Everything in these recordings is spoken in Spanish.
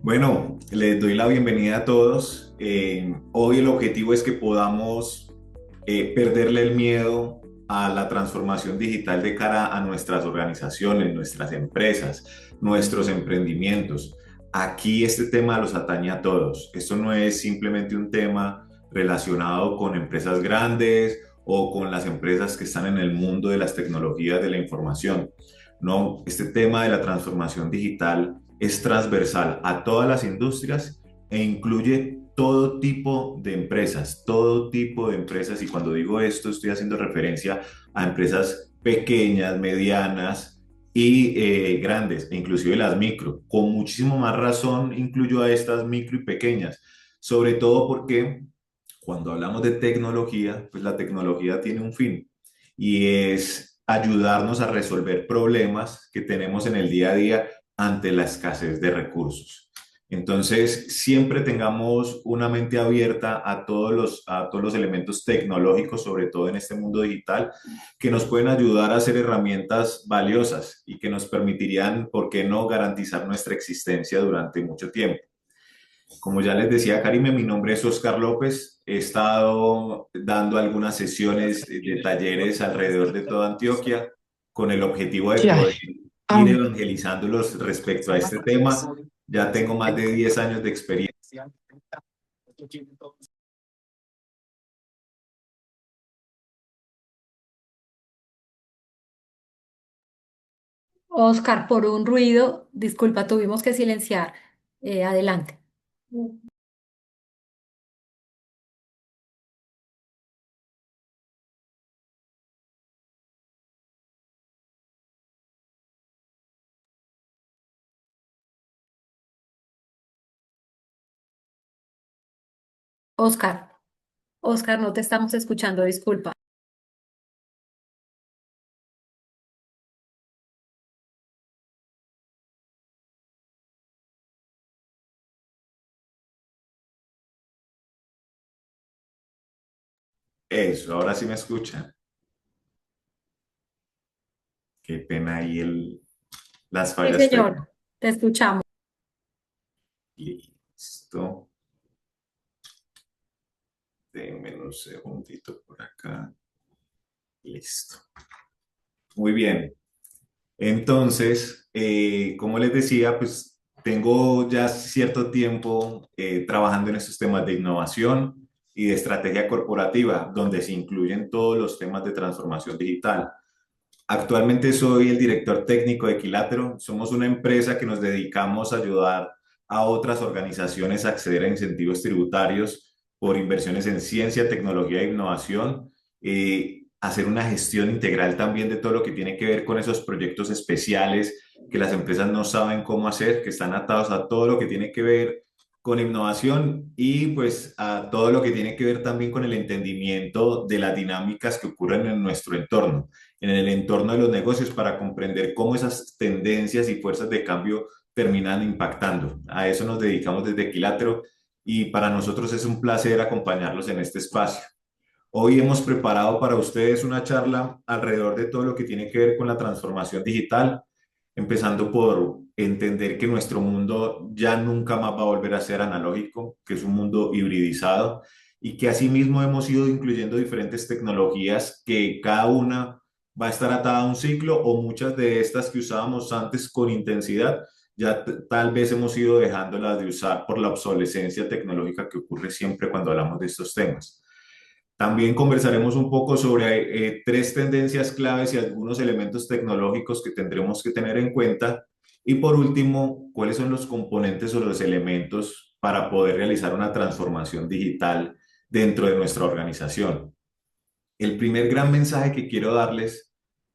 Bueno, les doy la bienvenida a todos. Hoy el objetivo es que podamos perderle el miedo a la transformación digital de cara a nuestras organizaciones, nuestras empresas, nuestros emprendimientos. Aquí este tema los atañe a todos. Esto no es simplemente un tema relacionado con empresas grandes o con las empresas que están en el mundo de las tecnologías de la información. No, este tema de la transformación digital es transversal a todas las industrias e incluye todo tipo de empresas, y cuando digo esto estoy haciendo referencia a empresas pequeñas, medianas y grandes, e inclusive las micro. Con muchísimo más razón incluyo a estas micro y pequeñas, sobre todo porque cuando hablamos de tecnología, pues la tecnología tiene un fin y es ayudarnos a resolver problemas que tenemos en el día a día ante la escasez de recursos. Entonces, siempre tengamos una mente abierta a todos los elementos tecnológicos, sobre todo en este mundo digital, que nos pueden ayudar a hacer herramientas valiosas y que nos permitirían, ¿por qué no?, garantizar nuestra existencia durante mucho tiempo. Como ya les decía, Karime, mi nombre es Oscar López. He estado dando algunas sesiones de talleres alrededor de toda Antioquia con el objetivo de Ya. poder ir Am, evangelizándolos respecto a este tema. Ya tengo más de 10 años de experiencia. Oscar, por un ruido, disculpa, tuvimos que silenciar. Adelante. Oscar, Oscar, no te estamos escuchando, disculpa. Eso, ahora sí me escuchan. Qué pena ahí las Sí, fallas técnicas. señor, te escuchamos. Listo. Denme un segundito por acá. Listo. Muy bien. Entonces, como les decía, pues tengo ya cierto tiempo trabajando en estos temas de innovación y de estrategia corporativa, donde se incluyen todos los temas de transformación digital. Actualmente soy el director técnico de Equilátero. Somos una empresa que nos dedicamos a ayudar a otras organizaciones a acceder a incentivos tributarios por inversiones en ciencia, tecnología e innovación. Hacer una gestión integral también de todo lo que tiene que ver con esos proyectos especiales que las empresas no saben cómo hacer, que están atados a todo lo que tiene que ver con innovación y pues a todo lo que tiene que ver también con el entendimiento de las dinámicas que ocurren en nuestro entorno, en el entorno de los negocios, para comprender cómo esas tendencias y fuerzas de cambio terminan impactando. A eso nos dedicamos desde Equilátero y para nosotros es un placer acompañarlos en este espacio. Hoy hemos preparado para ustedes una charla alrededor de todo lo que tiene que ver con la transformación digital, empezando por entender que nuestro mundo ya nunca más va a volver a ser analógico, que es un mundo hibridizado y que asimismo hemos ido incluyendo diferentes tecnologías que cada una va a estar atada a un ciclo, o muchas de estas que usábamos antes con intensidad ya tal vez hemos ido dejándolas de usar por la obsolescencia tecnológica que ocurre siempre cuando hablamos de estos temas. También conversaremos un poco sobre tres tendencias claves y algunos elementos tecnológicos que tendremos que tener en cuenta. Y por último, cuáles son los componentes o los elementos para poder realizar una transformación digital dentro de nuestra organización. El primer gran mensaje que quiero darles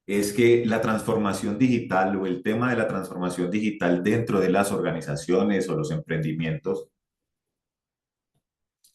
es que la transformación digital o el tema de la transformación digital dentro de las organizaciones o los emprendimientos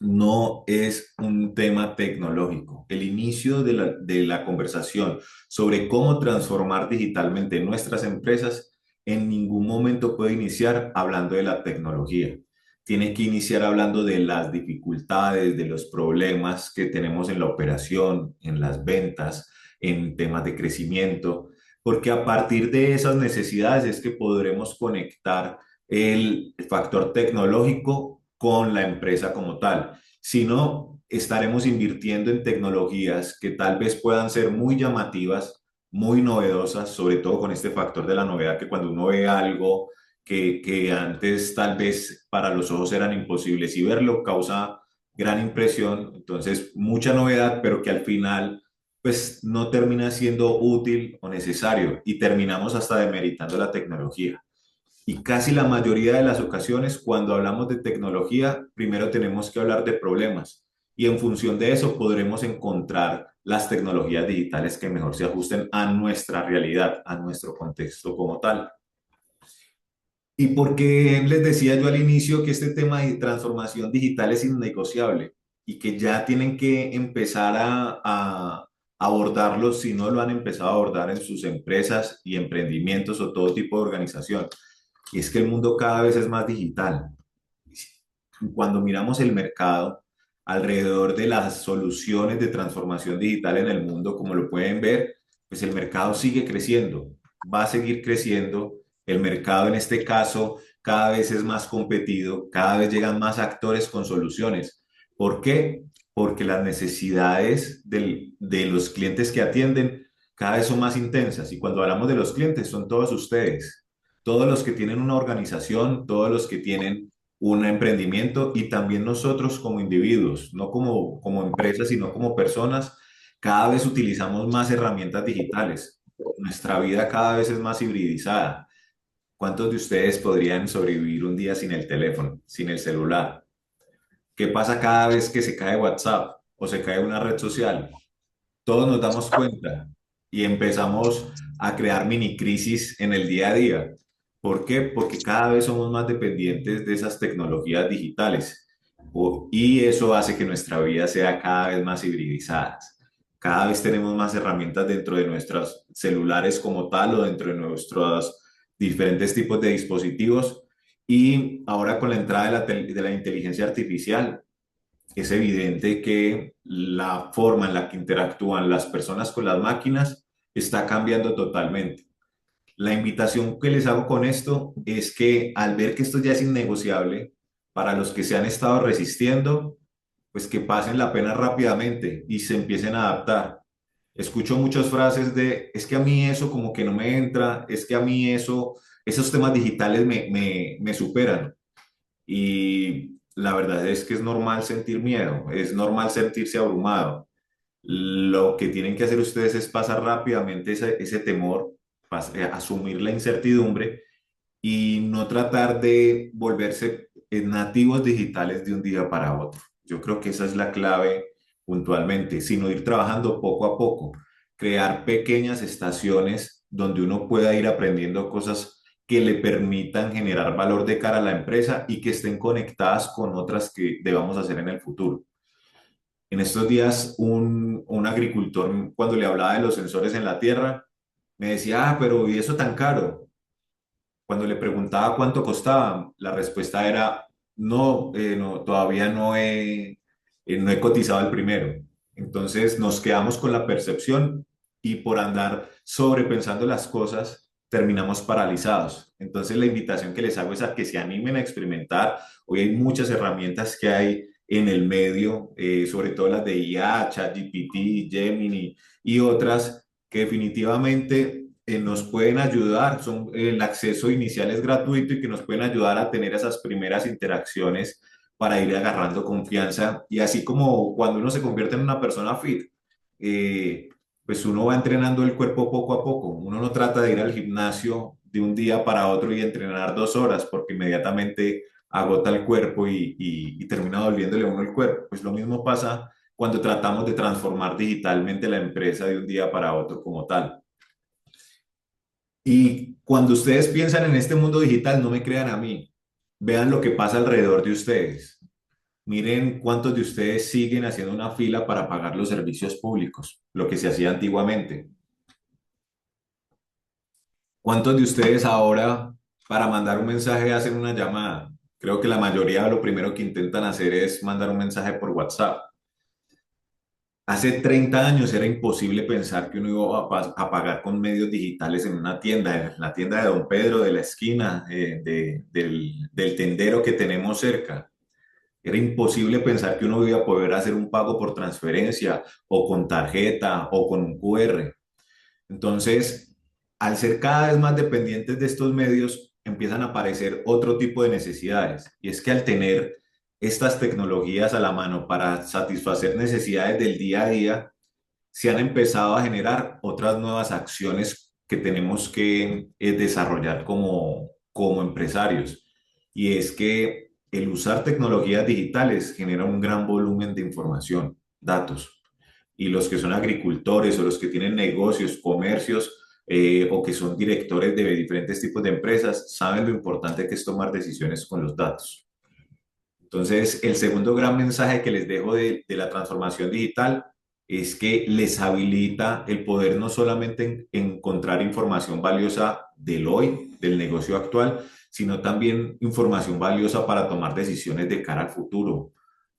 no es un tema tecnológico. El inicio de la conversación sobre cómo transformar digitalmente nuestras empresas en ningún momento puede iniciar hablando de la tecnología. Tiene que iniciar hablando de las dificultades, de los problemas que tenemos en la operación, en las ventas, en temas de crecimiento, porque a partir de esas necesidades es que podremos conectar el factor tecnológico con la empresa como tal, sino estaremos invirtiendo en tecnologías que tal vez puedan ser muy llamativas, muy novedosas, sobre todo con este factor de la novedad, que cuando uno ve algo que antes tal vez para los ojos eran imposibles y verlo causa gran impresión, entonces mucha novedad, pero que al final pues no termina siendo útil o necesario y terminamos hasta demeritando la tecnología. Y casi la mayoría de las ocasiones, cuando hablamos de tecnología, primero tenemos que hablar de problemas y en función de eso podremos encontrar las tecnologías digitales que mejor se ajusten a nuestra realidad, a nuestro contexto como tal. ¿Y por qué les decía yo al inicio que este tema de transformación digital es innegociable y que ya tienen que empezar a abordarlo si no lo han empezado a abordar en sus empresas y emprendimientos o todo tipo de organización? Y es que el mundo cada vez es más digital. Cuando miramos el mercado alrededor de las soluciones de transformación digital en el mundo, como lo pueden ver, pues el mercado sigue creciendo, va a seguir creciendo. El mercado en este caso cada vez es más competido, cada vez llegan más actores con soluciones. ¿Por qué? Porque las necesidades de los clientes que atienden cada vez son más intensas. Y cuando hablamos de los clientes, son todos ustedes, todos los que tienen una organización, todos los que tienen un emprendimiento y también nosotros como individuos, no como empresas, sino como personas, cada vez utilizamos más herramientas digitales. Nuestra vida cada vez es más hibridizada. ¿Cuántos de ustedes podrían sobrevivir un día sin el teléfono, sin el celular? ¿Qué pasa cada vez que se cae WhatsApp o se cae una red social? Todos nos damos cuenta y empezamos a crear mini crisis en el día a día. ¿Por qué? Porque cada vez somos más dependientes de esas tecnologías digitales y eso hace que nuestra vida sea cada vez más hibridizada. Cada vez tenemos más herramientas dentro de nuestros celulares como tal o dentro de nuestros diferentes tipos de dispositivos y ahora con la entrada de la inteligencia artificial es evidente que la forma en la que interactúan las personas con las máquinas está cambiando totalmente. La invitación que les hago con esto es que al ver que esto ya es innegociable, para los que se han estado resistiendo, pues que pasen la pena rápidamente y se empiecen a adaptar. Escucho muchas frases de, es que a mí eso como que no me entra, es que a mí eso, esos temas digitales me superan. Y la verdad es que es normal sentir miedo, es normal sentirse abrumado. Lo que tienen que hacer ustedes es pasar rápidamente ese temor, asumir la incertidumbre y no tratar de volverse nativos digitales de un día para otro. Yo creo que esa es la clave puntualmente, sino ir trabajando poco a poco, crear pequeñas estaciones donde uno pueda ir aprendiendo cosas que le permitan generar valor de cara a la empresa y que estén conectadas con otras que debamos hacer en el futuro. En estos días, un agricultor, cuando le hablaba de los sensores en la tierra, me decía, pero ¿y eso tan caro? Cuando le preguntaba cuánto costaba, la respuesta era, no, no todavía no he cotizado el primero. Entonces nos quedamos con la percepción y por andar sobrepensando las cosas, terminamos paralizados. Entonces la invitación que les hago es a que se animen a experimentar. Hoy hay muchas herramientas que hay en el medio, sobre todo las de IA, ChatGPT, Gemini y otras que definitivamente nos pueden ayudar, son, el acceso inicial es gratuito y que nos pueden ayudar a tener esas primeras interacciones para ir agarrando confianza y así como cuando uno se convierte en una persona fit, eh, pues uno va entrenando el cuerpo poco a poco, uno no trata de ir al gimnasio de un día para otro y entrenar 2 horas porque inmediatamente agota el cuerpo y termina doliéndole a uno el cuerpo, pues lo mismo pasa cuando tratamos de transformar digitalmente la empresa de un día para otro como tal. Y cuando ustedes piensan en este mundo digital, no me crean a mí. Vean lo que pasa alrededor de ustedes. Miren cuántos de ustedes siguen haciendo una fila para pagar los servicios públicos, lo que se hacía antiguamente. ¿Cuántos de ustedes ahora para mandar un mensaje hacen una llamada? Creo que la mayoría lo primero que intentan hacer es mandar un mensaje por WhatsApp. Hace 30 años era imposible pensar que uno iba a pagar con medios digitales en una tienda, en la tienda de Don Pedro de la esquina, del tendero que tenemos cerca. Era imposible pensar que uno iba a poder hacer un pago por transferencia o con tarjeta o con un QR. Entonces, al ser cada vez más dependientes de estos medios, empiezan a aparecer otro tipo de necesidades. Y es que al tener estas tecnologías a la mano para satisfacer necesidades del día a día, se han empezado a generar otras nuevas acciones que tenemos que desarrollar como empresarios. Y es que el usar tecnologías digitales genera un gran volumen de información, datos. Y los que son agricultores o los que tienen negocios, comercios, o que son directores de diferentes tipos de empresas, saben lo importante que es tomar decisiones con los datos. Entonces, el segundo gran mensaje que les dejo de la transformación digital es que les habilita el poder no solamente encontrar información valiosa del hoy, del negocio actual, sino también información valiosa para tomar decisiones de cara al futuro,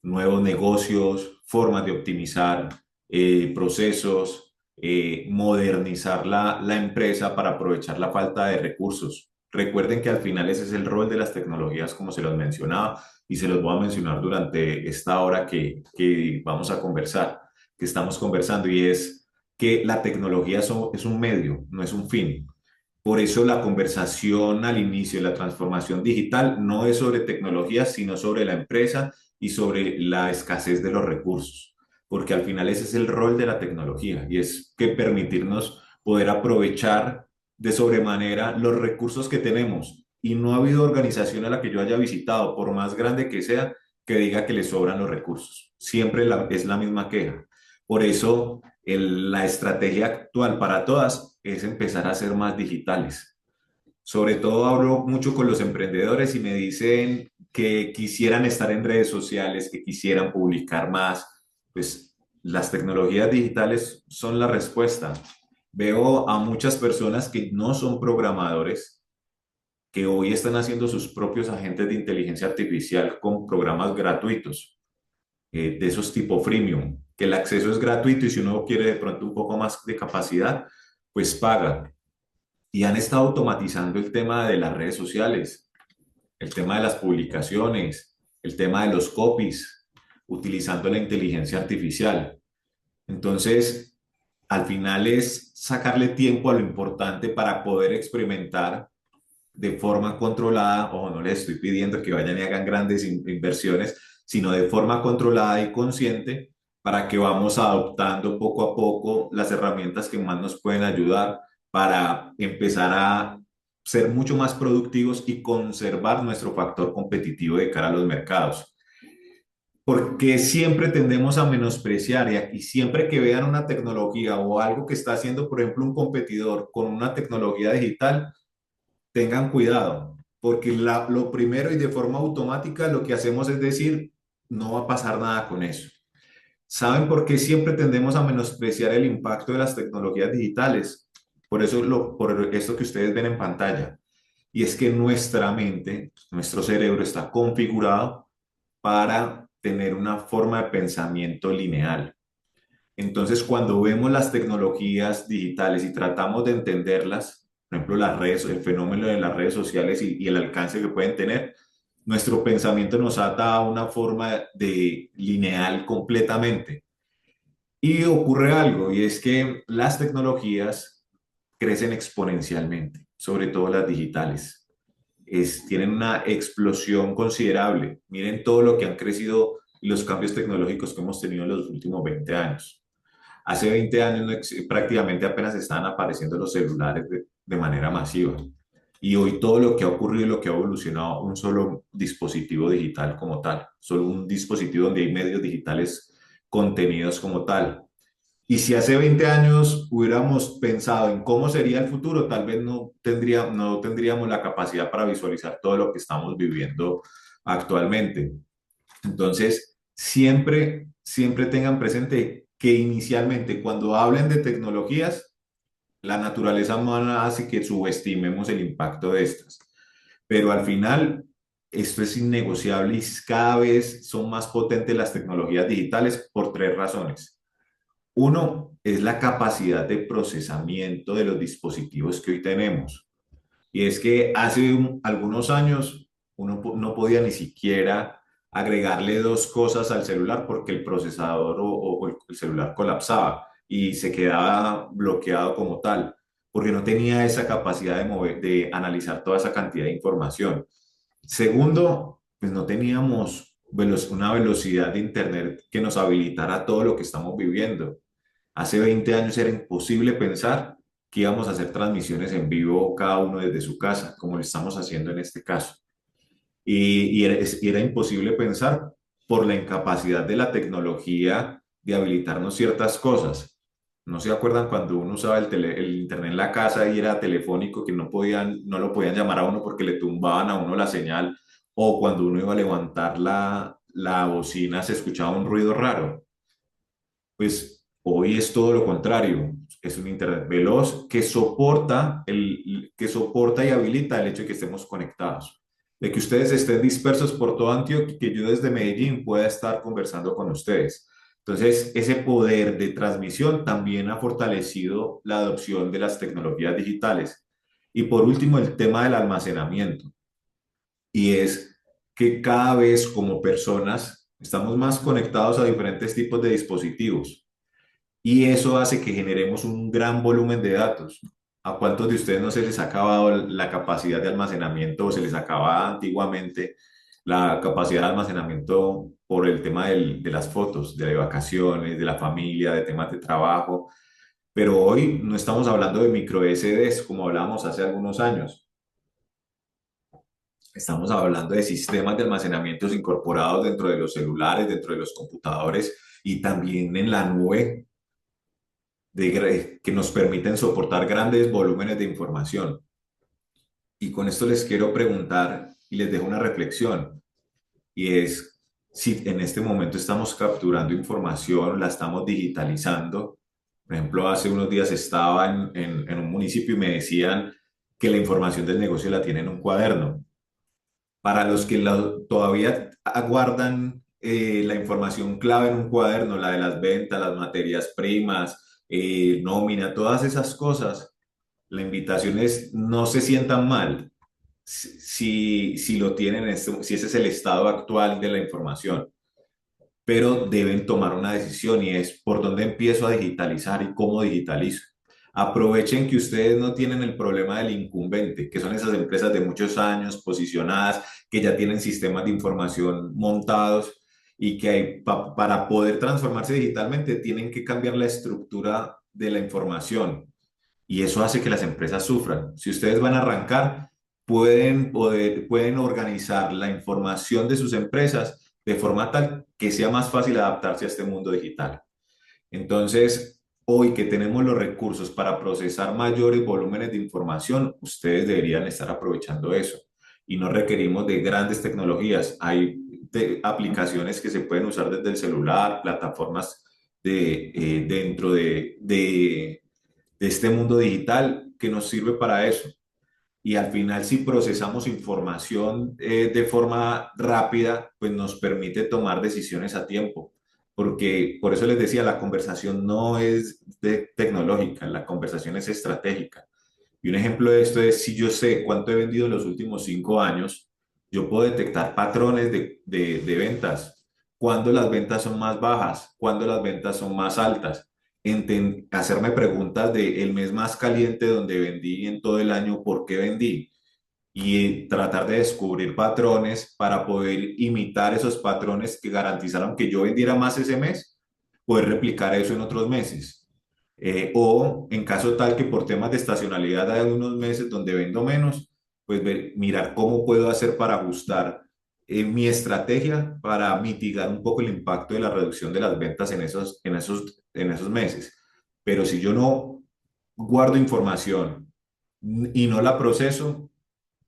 nuevos negocios, formas de optimizar procesos, modernizar la empresa para aprovechar la falta de recursos. Recuerden que al final ese es el rol de las tecnologías, como se los mencionaba, y se los voy a mencionar durante esta hora que vamos a conversar, que estamos conversando, y es que la tecnología es un medio, no es un fin. Por eso la conversación al inicio de la transformación digital no es sobre tecnología, sino sobre la empresa y sobre la escasez de los recursos, porque al final ese es el rol de la tecnología y es que permitirnos poder aprovechar de sobremanera los recursos que tenemos. Y no ha habido organización a la que yo haya visitado, por más grande que sea, que diga que le sobran los recursos. Siempre es la misma queja. Por eso la estrategia actual para todas es empezar a ser más digitales. Sobre todo hablo mucho con los emprendedores y me dicen que quisieran estar en redes sociales, que quisieran publicar más. Pues las tecnologías digitales son la respuesta. Veo a muchas personas que no son programadores, que hoy están haciendo sus propios agentes de inteligencia artificial con programas gratuitos, de esos tipo freemium, que el acceso es gratuito y si uno quiere de pronto un poco más de capacidad, pues paga. Y han estado automatizando el tema de las redes sociales, el tema de las publicaciones, el tema de los copies, utilizando la inteligencia artificial. Entonces, al final es sacarle tiempo a lo importante para poder experimentar de forma controlada. Ojo, no les estoy pidiendo que vayan y hagan grandes inversiones, sino de forma controlada y consciente para que vamos adoptando poco a poco las herramientas que más nos pueden ayudar para empezar a ser mucho más productivos y conservar nuestro factor competitivo de cara a los mercados. Porque siempre tendemos a menospreciar y aquí siempre que vean una tecnología o algo que está haciendo, por ejemplo, un competidor con una tecnología digital, tengan cuidado, porque lo primero y de forma automática lo que hacemos es decir, no va a pasar nada con eso. ¿Saben por qué siempre tendemos a menospreciar el impacto de las tecnologías digitales? Por esto que ustedes ven en pantalla. Y es que nuestra mente, nuestro cerebro está configurado para tener una forma de pensamiento lineal. Entonces, cuando vemos las tecnologías digitales y tratamos de entenderlas, por ejemplo, las redes, el fenómeno de las redes sociales y el alcance que pueden tener, nuestro pensamiento nos ata a una forma de lineal completamente. Y ocurre algo, y es que las tecnologías crecen exponencialmente, sobre todo las digitales. Tienen una explosión considerable. Miren todo lo que han crecido y los cambios tecnológicos que hemos tenido en los últimos 20 años. Hace 20 años prácticamente apenas estaban apareciendo los celulares de manera masiva. Y hoy todo lo que ha ocurrido y lo que ha evolucionado, un solo dispositivo digital como tal, solo un dispositivo donde hay medios digitales contenidos como tal. Y si hace 20 años hubiéramos pensado en cómo sería el futuro, tal vez no tendríamos la capacidad para visualizar todo lo que estamos viviendo actualmente. Entonces, siempre tengan presente que inicialmente cuando hablen de tecnologías, la naturaleza humana hace que subestimemos el impacto de estas. Pero al final, esto es innegociable y cada vez son más potentes las tecnologías digitales por tres razones. Uno es la capacidad de procesamiento de los dispositivos que hoy tenemos. Y es que hace algunos años uno no podía ni siquiera agregarle dos cosas al celular porque el procesador o el celular colapsaba y se quedaba bloqueado como tal, porque no tenía esa capacidad de de analizar toda esa cantidad de información. Segundo, pues no teníamos una velocidad de Internet que nos habilitara todo lo que estamos viviendo. Hace 20 años era imposible pensar que íbamos a hacer transmisiones en vivo cada uno desde su casa, como lo estamos haciendo en este caso. Y era imposible pensar por la incapacidad de la tecnología de habilitarnos ciertas cosas. ¿No se acuerdan cuando uno usaba el internet en la casa y era telefónico, que no lo podían llamar a uno porque le tumbaban a uno la señal? O cuando uno iba a levantar la bocina se escuchaba un ruido raro. Pues hoy es todo lo contrario. Es un internet veloz que soporta y habilita el hecho de que estemos conectados, de que ustedes estén dispersos por toda Antioquia, que yo desde Medellín pueda estar conversando con ustedes. Entonces, ese poder de transmisión también ha fortalecido la adopción de las tecnologías digitales. Y por último, el tema del almacenamiento. Y es que cada vez como personas estamos más conectados a diferentes tipos de dispositivos y eso hace que generemos un gran volumen de datos. ¿A cuántos de ustedes no se les ha acabado la capacidad de almacenamiento o se les acababa antiguamente la capacidad de almacenamiento por el tema de las fotos, de vacaciones, de la familia, de temas de trabajo? Pero hoy no estamos hablando de micro SDs como hablábamos hace algunos años. Estamos hablando de sistemas de almacenamiento incorporados dentro de los celulares, dentro de los computadores y también en la nube que nos permiten soportar grandes volúmenes de información. Y con esto les quiero preguntar y les dejo una reflexión, y es si en este momento estamos capturando información, la estamos digitalizando. Por ejemplo, hace unos días estaba en un municipio y me decían que la información del negocio la tienen en un cuaderno. Para los que todavía aguardan la información clave en un cuaderno, la de las ventas, las materias primas, nómina, todas esas cosas, la invitación es no se sientan mal si lo tienen, si ese es el estado actual de la información, pero deben tomar una decisión y es por dónde empiezo a digitalizar y cómo digitalizo. Aprovechen que ustedes no tienen el problema del incumbente, que son esas empresas de muchos años posicionadas, que ya tienen sistemas de información montados y que para poder transformarse digitalmente tienen que cambiar la estructura de la información y eso hace que las empresas sufran. Si ustedes van a arrancar, pueden organizar la información de sus empresas de forma tal que sea más fácil adaptarse a este mundo digital. Entonces, hoy que tenemos los recursos para procesar mayores volúmenes de información, ustedes deberían estar aprovechando eso. Y no requerimos de grandes tecnologías. Hay aplicaciones que se pueden usar desde el celular, plataformas dentro de este mundo digital que nos sirve para eso. Y al final, si procesamos información de forma rápida, pues nos permite tomar decisiones a tiempo. Porque por eso les decía, la conversación no es tecnológica, la conversación es estratégica. Y un ejemplo de esto es, si yo sé cuánto he vendido en los últimos 5 años, yo puedo detectar patrones de ventas, cuándo las ventas son más bajas, cuándo las ventas son más altas, hacerme preguntas de el mes más caliente donde vendí en todo el año, por qué vendí, y tratar de descubrir patrones para poder imitar esos patrones que garantizaron que yo vendiera más ese mes, poder replicar eso en otros meses. O en caso tal que por temas de estacionalidad hay algunos meses donde vendo menos, pues mirar cómo puedo hacer para ajustar mi estrategia para mitigar un poco el impacto de la reducción de las ventas en esos meses. Pero si yo no guardo información y no la proceso,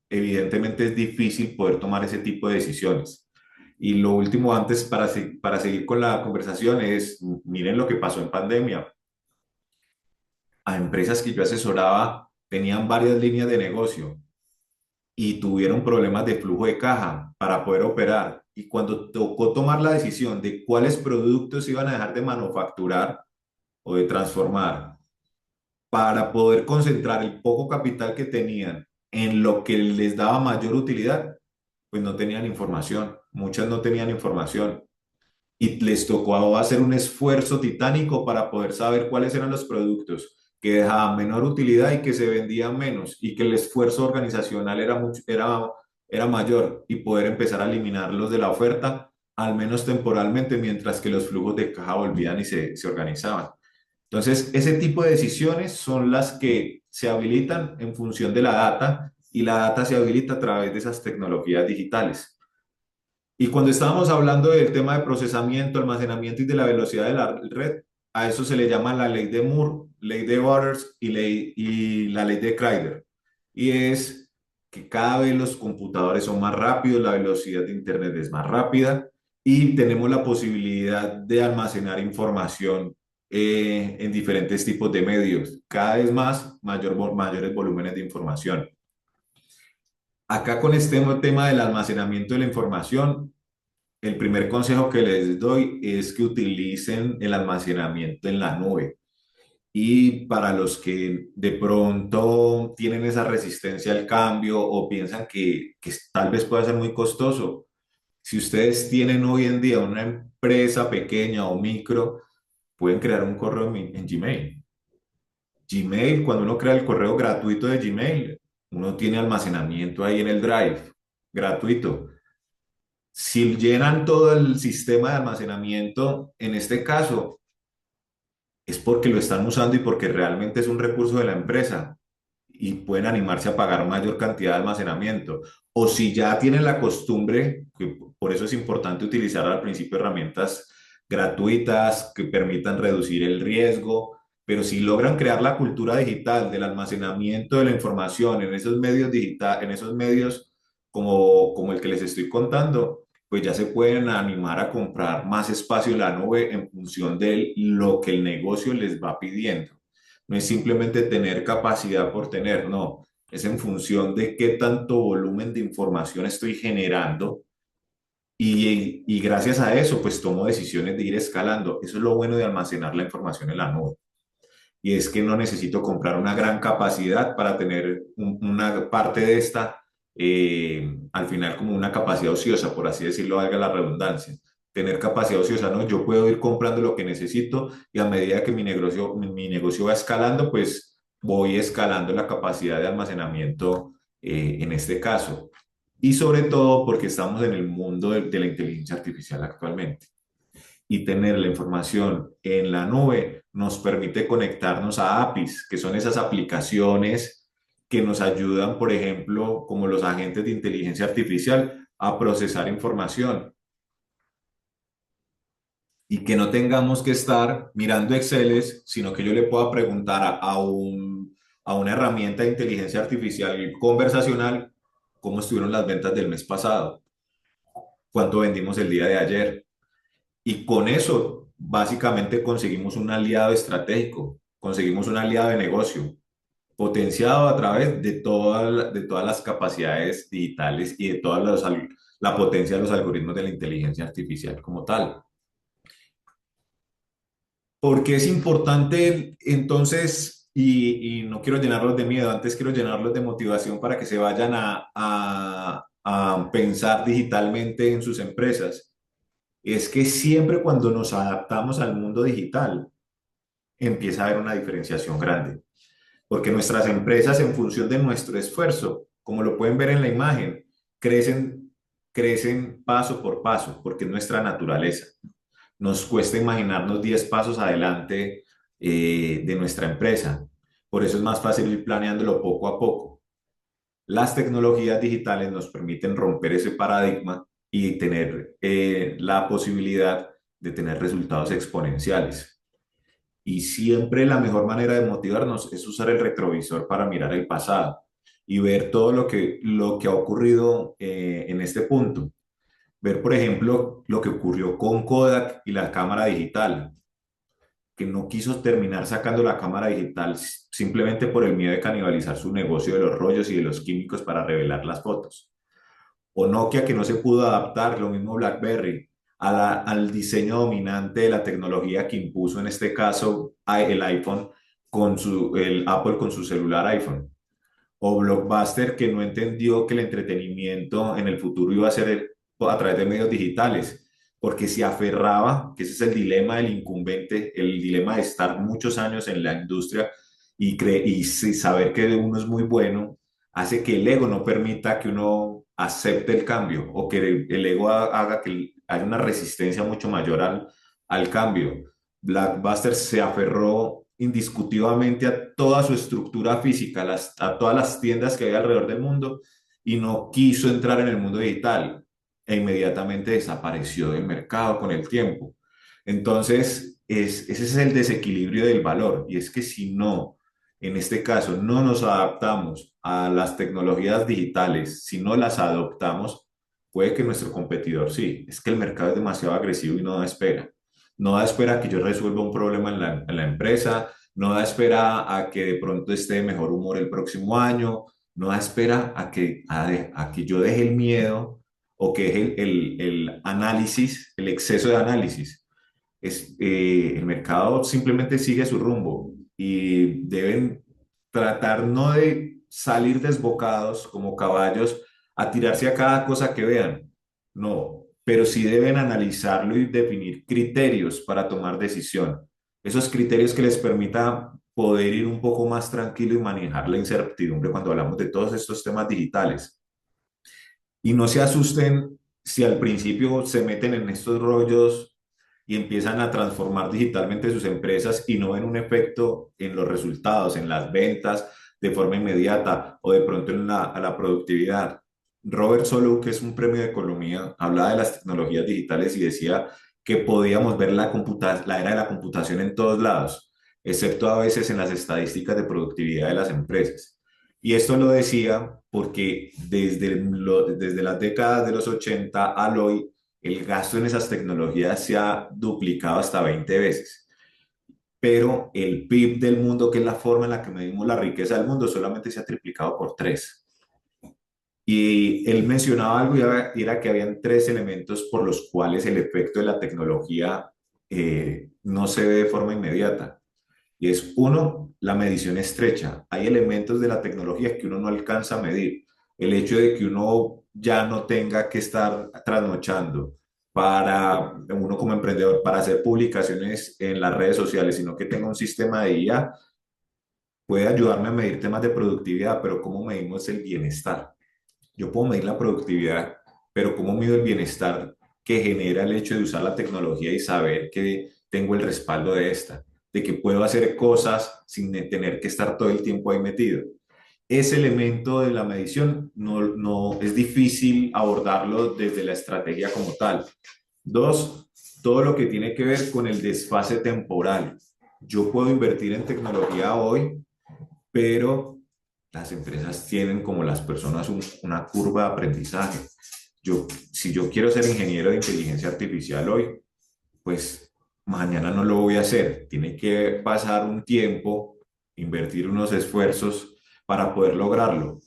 evidentemente es difícil poder tomar ese tipo de decisiones. Y lo último antes para seguir con la conversación es, miren lo que pasó en pandemia. A empresas que yo asesoraba tenían varias líneas de negocio y tuvieron problemas de flujo de caja para poder operar. Y cuando tocó tomar la decisión de cuáles productos iban a dejar de manufacturar, o de transformar para poder concentrar el poco capital que tenían en lo que les daba mayor utilidad, pues no tenían información. Muchas no tenían información y les tocó hacer un esfuerzo titánico para poder saber cuáles eran los productos que dejaban menor utilidad y que se vendían menos y que el esfuerzo organizacional era mayor y poder empezar a eliminarlos de la oferta, al menos temporalmente, mientras que los flujos de caja volvían y se organizaban. Entonces, ese tipo de decisiones son las que se habilitan en función de la data y la data se habilita a través de esas tecnologías digitales. Y cuando estábamos hablando del tema de procesamiento, almacenamiento y de la velocidad de la red, a eso se le llama la ley de Moore, ley de Waters y la ley de Kreider. Y es que cada vez los computadores son más rápidos, la velocidad de Internet es más rápida y tenemos la posibilidad de almacenar información en diferentes tipos de medios, cada vez más mayores volúmenes de información. Acá con este tema del almacenamiento de la información, el primer consejo que les doy es que utilicen el almacenamiento en la nube. Y para los que de pronto tienen esa resistencia al cambio o piensan que tal vez pueda ser muy costoso, si ustedes tienen hoy en día una empresa pequeña o micro, pueden crear un correo en Gmail. Gmail, cuando uno crea el correo gratuito de Gmail, uno tiene almacenamiento ahí en el Drive, gratuito. Si llenan todo el sistema de almacenamiento, en este caso, es porque lo están usando y porque realmente es un recurso de la empresa y pueden animarse a pagar mayor cantidad de almacenamiento. O si ya tienen la costumbre, que por eso es importante utilizar al principio herramientas gratuitas que permitan reducir el riesgo, pero si logran crear la cultura digital del almacenamiento de la información en esos medios digital, en esos medios como el que les estoy contando, pues ya se pueden animar a comprar más espacio en la nube en función de lo que el negocio les va pidiendo. No es simplemente tener capacidad por tener, no, es en función de qué tanto volumen de información estoy generando y gracias a eso pues tomo decisiones de ir escalando. Eso es lo bueno de almacenar la información en la nube. Y es que no necesito comprar una gran capacidad para tener una parte de esta, al final como una capacidad ociosa, por así decirlo, valga la redundancia. Tener capacidad ociosa, ¿no? Yo puedo ir comprando lo que necesito y a medida que mi negocio va escalando, pues voy escalando la capacidad de almacenamiento en este caso. Y sobre todo porque estamos en el mundo de la inteligencia artificial actualmente y tener la información en la nube nos permite conectarnos a APIs, que son esas aplicaciones que nos ayudan, por ejemplo, como los agentes de inteligencia artificial, a procesar información y que no tengamos que estar mirando Exceles, sino que yo le pueda preguntar a una herramienta de inteligencia artificial conversacional cómo estuvieron las ventas del mes pasado, cuánto vendimos el día de ayer. Y con eso, básicamente, conseguimos un aliado estratégico, conseguimos un aliado de negocio, potenciado a través de todas las capacidades digitales y de la potencia de los algoritmos de la inteligencia artificial como tal. Porque es importante, entonces, y no quiero llenarlos de miedo, antes quiero llenarlos de motivación para que se vayan a pensar digitalmente en sus empresas. Es que siempre cuando nos adaptamos al mundo digital, empieza a haber una diferenciación grande, porque nuestras empresas en función de nuestro esfuerzo, como lo pueden ver en la imagen, crecen, crecen paso por paso, porque es nuestra naturaleza. Nos cuesta imaginarnos 10 pasos adelante de nuestra empresa. Por eso es más fácil ir planeándolo poco a poco. Las tecnologías digitales nos permiten romper ese paradigma y tener la posibilidad de tener resultados exponenciales. Y siempre la mejor manera de motivarnos es usar el retrovisor para mirar el pasado y ver todo lo que ha ocurrido en este punto. Ver, por ejemplo, lo que ocurrió con Kodak y la cámara digital, que no quiso terminar sacando la cámara digital simplemente por el miedo de canibalizar su negocio de los rollos y de los químicos para revelar las fotos. O Nokia que no se pudo adaptar, lo mismo BlackBerry. al diseño dominante de la tecnología que impuso en este caso el iPhone el Apple con su celular iPhone. O Blockbuster que no entendió que el entretenimiento en el futuro iba a ser a través de medios digitales, porque se aferraba, que ese es el dilema del incumbente, el dilema de estar muchos años en la industria y saber que uno es muy bueno, hace que el ego no permita que uno acepte el cambio o que el ego haga que haya una resistencia mucho mayor al cambio. Blockbuster se aferró indiscutiblemente a toda su estructura física, a todas las tiendas que hay alrededor del mundo y no quiso entrar en el mundo digital e inmediatamente desapareció del mercado con el tiempo. Entonces, ese es el desequilibrio del valor y es que si no, en este caso, no nos adaptamos a las tecnologías digitales, si no las adoptamos, puede que nuestro competidor sí, es que el mercado es demasiado agresivo y no da espera. No da espera a que yo resuelva un problema en la empresa, no da espera a que de pronto esté de mejor humor el próximo año, no da espera a que yo deje el miedo o que deje el análisis, el exceso de análisis. El mercado simplemente sigue su rumbo y deben tratar no de salir desbocados como caballos a tirarse a cada cosa que vean, no, pero sí deben analizarlo y definir criterios para tomar decisión. Esos criterios que les permita poder ir un poco más tranquilo y manejar la incertidumbre cuando hablamos de todos estos temas digitales. Y no se asusten si al principio se meten en estos rollos y empiezan a transformar digitalmente sus empresas y no ven un efecto en los resultados, en las ventas de forma inmediata o de pronto a la productividad. Robert Solow, que es un premio de economía, hablaba de las tecnologías digitales y decía que podíamos ver la era de la computación en todos lados, excepto a veces en las estadísticas de productividad de las empresas. Y esto lo decía porque desde las décadas de los 80 al hoy, el gasto en esas tecnologías se ha duplicado hasta 20 veces. Pero el PIB del mundo, que es la forma en la que medimos la riqueza del mundo, solamente se ha triplicado por tres. Y él mencionaba algo y era que habían tres elementos por los cuales el efecto de la tecnología no se ve de forma inmediata. Y es uno, la medición estrecha. Hay elementos de la tecnología que uno no alcanza a medir. El hecho de que uno ya no tenga que estar trasnochando para uno como emprendedor, para hacer publicaciones en las redes sociales, sino que tenga un sistema de IA, puede ayudarme a medir temas de productividad, pero ¿cómo medimos el bienestar? Yo puedo medir la productividad, pero ¿cómo mido el bienestar que genera el hecho de usar la tecnología y saber que tengo el respaldo de esta, de que puedo hacer cosas sin tener que estar todo el tiempo ahí metido? Ese elemento de la medición no es difícil abordarlo desde la estrategia como tal. Dos, todo lo que tiene que ver con el desfase temporal. Yo puedo invertir en tecnología hoy, pero las empresas tienen como las personas una curva de aprendizaje. Si yo quiero ser ingeniero de inteligencia artificial hoy, pues mañana no lo voy a hacer. Tiene que pasar un tiempo, invertir unos esfuerzos para poder lograrlo.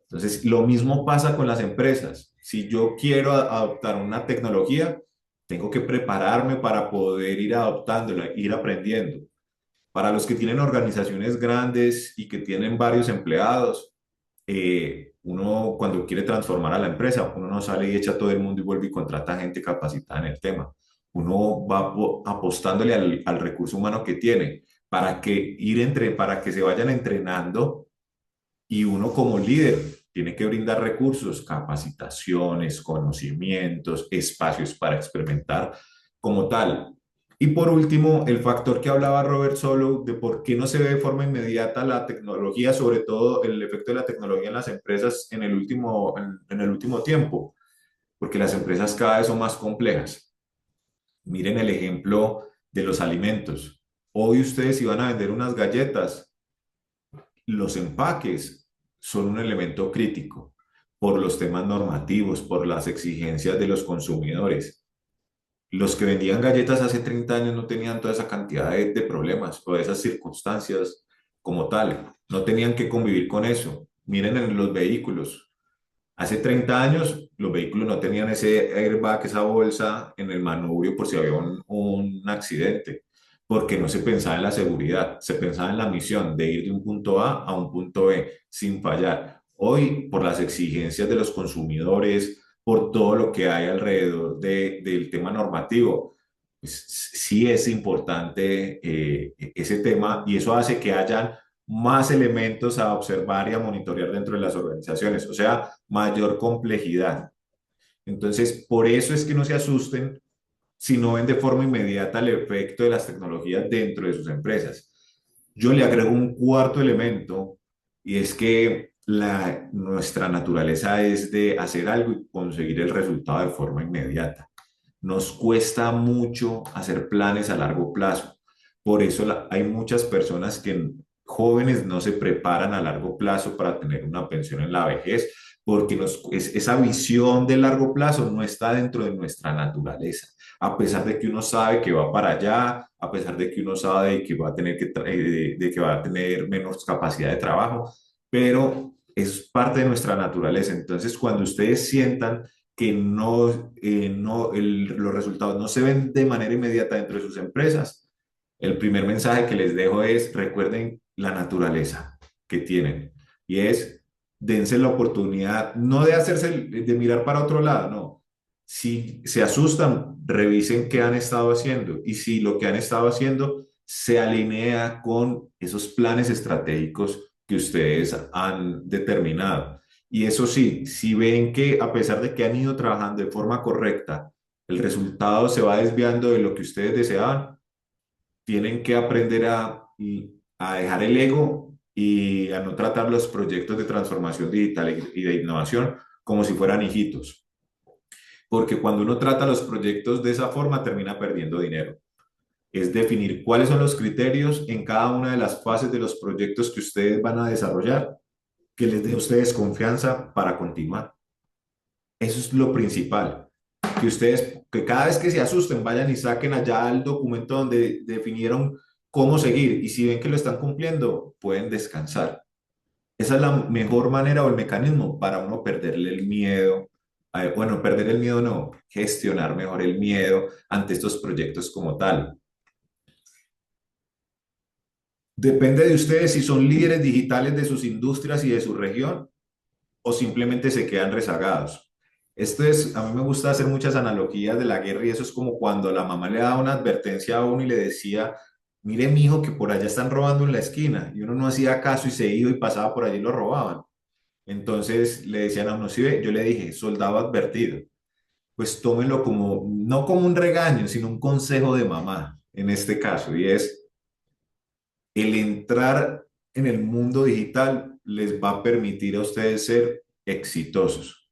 Entonces, lo mismo pasa con las empresas. Si yo quiero adoptar una tecnología, tengo que prepararme para poder ir adoptándola, ir aprendiendo. Para los que tienen organizaciones grandes y que tienen varios empleados, uno cuando quiere transformar a la empresa, uno no sale y echa a todo el mundo y vuelve y contrata gente capacitada en el tema. Uno va apostándole al recurso humano que tiene para que se vayan entrenando y uno como líder tiene que brindar recursos, capacitaciones, conocimientos, espacios para experimentar como tal. Y por último, el factor que hablaba Robert Solow de por qué no se ve de forma inmediata la tecnología, sobre todo el efecto de la tecnología en las empresas en el último tiempo, porque las empresas cada vez son más complejas. Miren el ejemplo de los alimentos. Hoy ustedes iban a vender unas galletas, los empaques son un elemento crítico por los temas normativos, por las exigencias de los consumidores. Los que vendían galletas hace 30 años no tenían toda esa cantidad de problemas o de esas circunstancias como tal. No tenían que convivir con eso. Miren en los vehículos. Hace 30 años los vehículos no tenían ese airbag, esa bolsa en el manubrio por si había un accidente, porque no se pensaba en la seguridad, se pensaba en la misión de ir de un punto A un punto B sin fallar. Hoy, por las exigencias de los consumidores, por todo lo que hay alrededor del tema normativo, pues sí es importante ese tema y eso hace que hayan más elementos a observar y a monitorear dentro de las organizaciones, o sea, mayor complejidad. Entonces, por eso es que no se asusten si no ven de forma inmediata el efecto de las tecnologías dentro de sus empresas. Yo le agrego un cuarto elemento y es que nuestra naturaleza es de hacer algo y conseguir el resultado de forma inmediata. Nos cuesta mucho hacer planes a largo plazo. Por eso hay muchas personas que jóvenes no se preparan a largo plazo para tener una pensión en la vejez, porque esa visión de largo plazo no está dentro de nuestra naturaleza. A pesar de que uno sabe que va para allá, a pesar de que uno sabe que va a tener de que va a tener menos capacidad de trabajo, pero es parte de nuestra naturaleza. Entonces, cuando ustedes sientan que los resultados no se ven de manera inmediata dentro de sus empresas, el primer mensaje que les dejo es recuerden la naturaleza que tienen y es dense la oportunidad no de de mirar para otro lado, no. Si se asustan, revisen qué han estado haciendo y si lo que han estado haciendo se alinea con esos planes estratégicos que ustedes han determinado. Y eso sí, si ven que a pesar de que han ido trabajando de forma correcta, el resultado se va desviando de lo que ustedes deseaban, tienen que aprender a dejar el ego y a no tratar los proyectos de transformación digital y de innovación como si fueran hijitos. Porque cuando uno trata los proyectos de esa forma, termina perdiendo dinero. Es definir cuáles son los criterios en cada una de las fases de los proyectos que ustedes van a desarrollar, que les dé a ustedes confianza para continuar. Eso es lo principal. Que ustedes, que cada vez que se asusten, vayan y saquen allá el documento donde definieron cómo seguir y si ven que lo están cumpliendo, pueden descansar. Esa es la mejor manera o el mecanismo para uno perderle el miedo. Bueno, perder el miedo no, gestionar mejor el miedo ante estos proyectos como tal. Depende de ustedes si son líderes digitales de sus industrias y de su región o simplemente se quedan rezagados. A mí me gusta hacer muchas analogías de la guerra y eso es como cuando la mamá le daba una advertencia a uno y le decía, mire mi hijo que por allá están robando en la esquina y uno no hacía caso y se iba y pasaba por allí y lo robaban. Entonces le decían a uno, sí, ve, yo le dije, soldado advertido, pues tómenlo como, no como un regaño, sino un consejo de mamá en este caso y es el entrar en el mundo digital les va a permitir a ustedes ser exitosos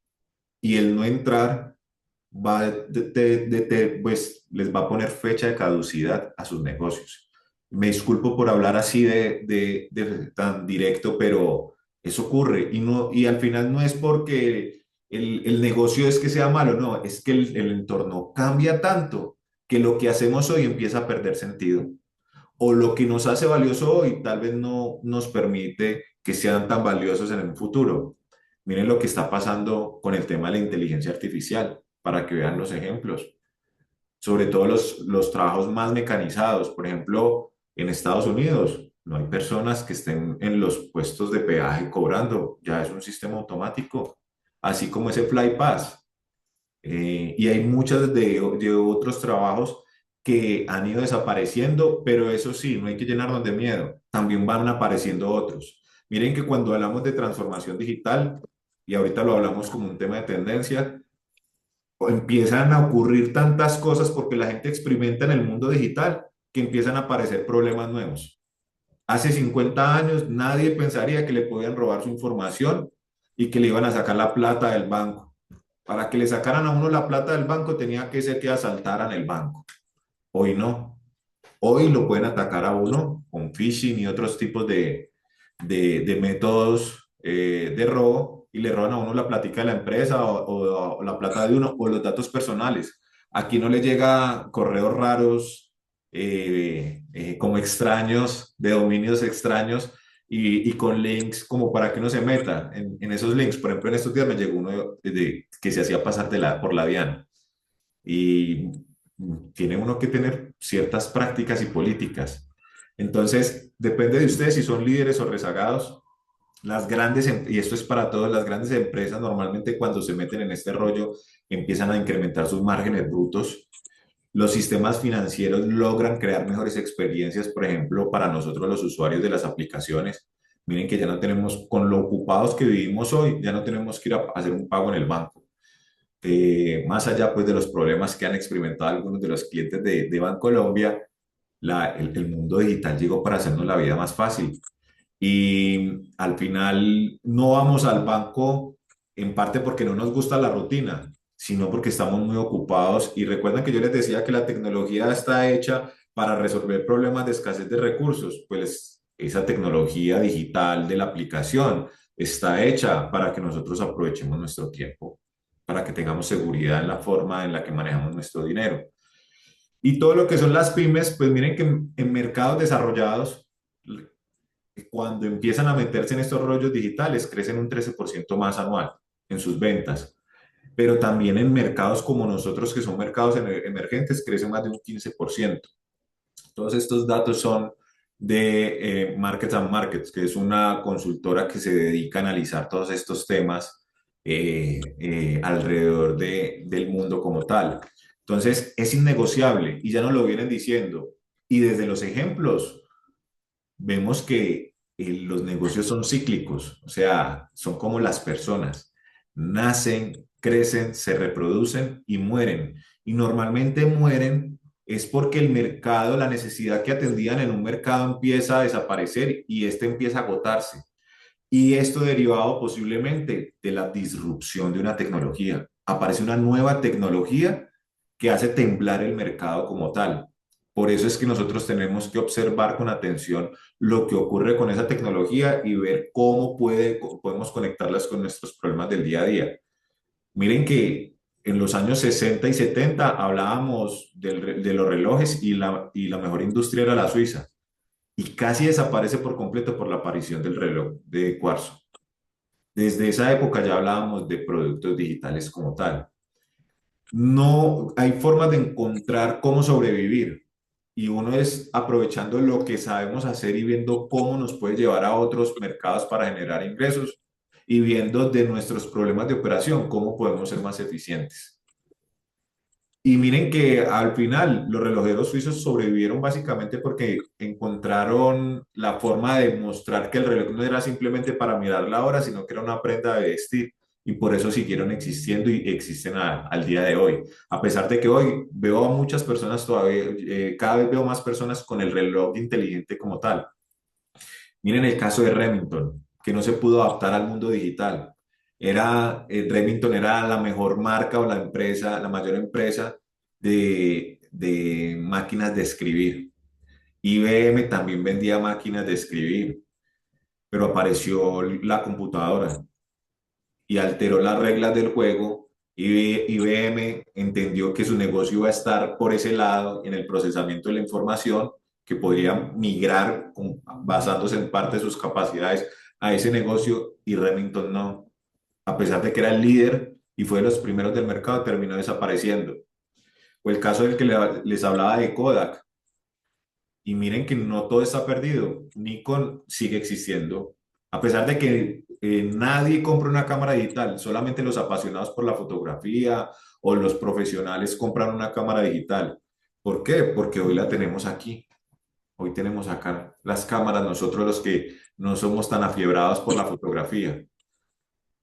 y el no entrar pues, les va a poner fecha de caducidad a sus negocios. Me disculpo por hablar así de tan directo, pero eso ocurre y, no, y al final no es porque el negocio es que sea malo, no, es que el entorno cambia tanto que lo que hacemos hoy empieza a perder sentido o lo que nos hace valioso hoy tal vez no nos permite que sean tan valiosos en el futuro. Miren lo que está pasando con el tema de la inteligencia artificial, para que vean los ejemplos. Sobre todo los trabajos más mecanizados. Por ejemplo, en Estados Unidos no hay personas que estén en los puestos de peaje cobrando, ya es un sistema automático, así como ese FlyPass. Y hay muchos de otros trabajos que han ido desapareciendo, pero eso sí, no hay que llenarnos de miedo. También van apareciendo otros. Miren que cuando hablamos de transformación digital, y ahorita lo hablamos como un tema de tendencia, empiezan a ocurrir tantas cosas porque la gente experimenta en el mundo digital que empiezan a aparecer problemas nuevos. Hace 50 años nadie pensaría que le podían robar su información y que le iban a sacar la plata del banco. Para que le sacaran a uno la plata del banco tenía que ser que asaltaran el banco. Hoy no. Hoy lo pueden atacar a uno con phishing y otros tipos de métodos de robo y le roban a uno la plática de la empresa o la plata de uno o los datos personales. Aquí no le llega correos raros como extraños, de dominios extraños, y con links como para que uno se meta en esos links. Por ejemplo, en estos días me llegó uno que se hacía pasar por la DIAN y tiene uno que tener ciertas prácticas y políticas. Entonces, depende de ustedes si son líderes o rezagados. Y esto es para todas las grandes empresas, normalmente cuando se meten en este rollo empiezan a incrementar sus márgenes brutos. Los sistemas financieros logran crear mejores experiencias, por ejemplo, para nosotros los usuarios de las aplicaciones. Miren que ya no tenemos, con lo ocupados que vivimos hoy, ya no tenemos que ir a hacer un pago en el banco. Más allá pues de los problemas que han experimentado algunos de los clientes de Bancolombia, el mundo digital llegó para hacernos la vida más fácil. Y al final no vamos al banco en parte porque no nos gusta la rutina, sino porque estamos muy ocupados. Y recuerdan que yo les decía que la tecnología está hecha para resolver problemas de escasez de recursos. Pues esa tecnología digital de la aplicación está hecha para que nosotros aprovechemos nuestro tiempo, para que tengamos seguridad en la forma en la que manejamos nuestro dinero. Y todo lo que son las pymes, pues miren que en mercados desarrollados, cuando empiezan a meterse en estos rollos digitales, crecen un 13% más anual en sus ventas. Pero también en mercados como nosotros, que son mercados emergentes, crecen más de un 15%. Todos estos datos son de Markets and Markets, que es una consultora que se dedica a analizar todos estos temas alrededor del mundo como tal. Entonces, es innegociable y ya nos lo vienen diciendo. Y desde los ejemplos, vemos que los negocios son cíclicos, o sea, son como las personas. Nacen, crecen, se reproducen y mueren. Y normalmente mueren es porque el mercado, la necesidad que atendían en un mercado empieza a desaparecer y este empieza a agotarse. Y esto derivado posiblemente de la disrupción de una tecnología. Aparece una nueva tecnología que hace temblar el mercado como tal. Por eso es que nosotros tenemos que observar con atención lo que ocurre con esa tecnología y ver podemos conectarlas con nuestros problemas del día a día. Miren que en los años 60 y 70 hablábamos de los relojes y la mejor industria era la suiza y casi desaparece por completo por la aparición del reloj de cuarzo. Desde esa época ya hablábamos de productos digitales como tal. No hay formas de encontrar cómo sobrevivir y uno es aprovechando lo que sabemos hacer y viendo cómo nos puede llevar a otros mercados para generar ingresos y viendo de nuestros problemas de operación cómo podemos ser más eficientes. Y miren que al final los relojeros suizos sobrevivieron básicamente porque encontraron la forma de mostrar que el reloj no era simplemente para mirar la hora, sino que era una prenda de vestir. Y por eso siguieron existiendo y existen al día de hoy. A pesar de que hoy veo a muchas personas todavía, cada vez veo más personas con el reloj inteligente como tal. Miren el caso de Remington, que no se pudo adaptar al mundo digital. Remington era la mejor marca o la empresa, la mayor empresa de máquinas de escribir. IBM también vendía máquinas de escribir, pero apareció la computadora y alteró las reglas del juego. IBM entendió que su negocio iba a estar por ese lado en el procesamiento de la información, que podría migrar basándose en parte de sus capacidades a ese negocio y Remington no. A pesar de que era el líder y fue de los primeros del mercado, terminó desapareciendo. O el caso del que les hablaba de Kodak. Y miren que no todo está perdido. Nikon sigue existiendo. A pesar de que nadie compra una cámara digital, solamente los apasionados por la fotografía o los profesionales compran una cámara digital. ¿Por qué? Porque hoy la tenemos aquí. Hoy tenemos acá las cámaras, nosotros los que no somos tan afiebrados por la fotografía.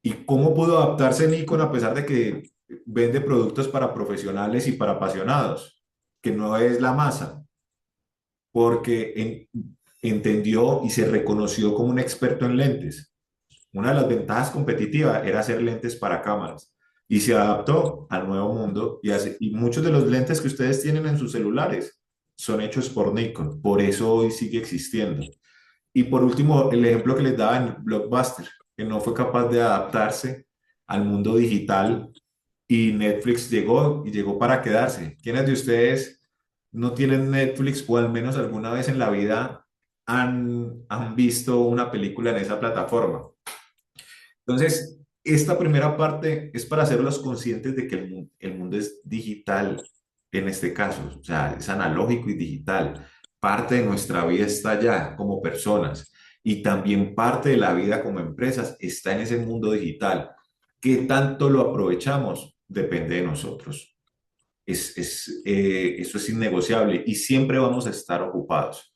¿Y cómo pudo adaptarse Nikon a pesar de que vende productos para profesionales y para apasionados? Que no es la masa porque entendió y se reconoció como un experto en lentes. Una de las ventajas competitivas era hacer lentes para cámaras y se adaptó al nuevo mundo y muchos de los lentes que ustedes tienen en sus celulares son hechos por Nikon, por eso hoy sigue existiendo. Y por último, el ejemplo que les daba en Blockbuster, que no fue capaz de adaptarse al mundo digital y Netflix llegó y llegó para quedarse. ¿Quiénes de ustedes no tienen Netflix o al menos alguna vez en la vida han visto una película en esa plataforma. Entonces, esta primera parte es para hacerlos conscientes de que el mundo es digital en este caso, o sea, es analógico y digital. Parte de nuestra vida está allá como personas y también parte de la vida como empresas está en ese mundo digital. ¿Qué tanto lo aprovechamos? Depende de nosotros. Eso es innegociable y siempre vamos a estar ocupados.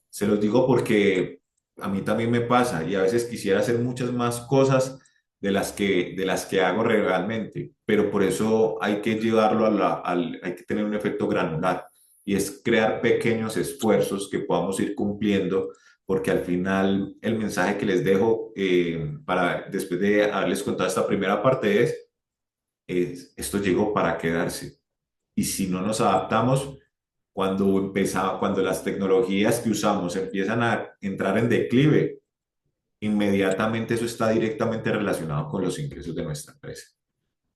Se los digo porque a mí también me pasa y a veces quisiera hacer muchas más cosas de las que hago realmente, pero por eso hay que llevarlo hay que tener un efecto granular y es crear pequeños esfuerzos que podamos ir cumpliendo, porque al final el mensaje que les dejo para después de haberles contado esta primera parte esto llegó para quedarse. Y si no nos adaptamos, cuando las tecnologías que usamos empiezan a entrar en declive, inmediatamente eso está directamente relacionado con los ingresos de nuestra empresa.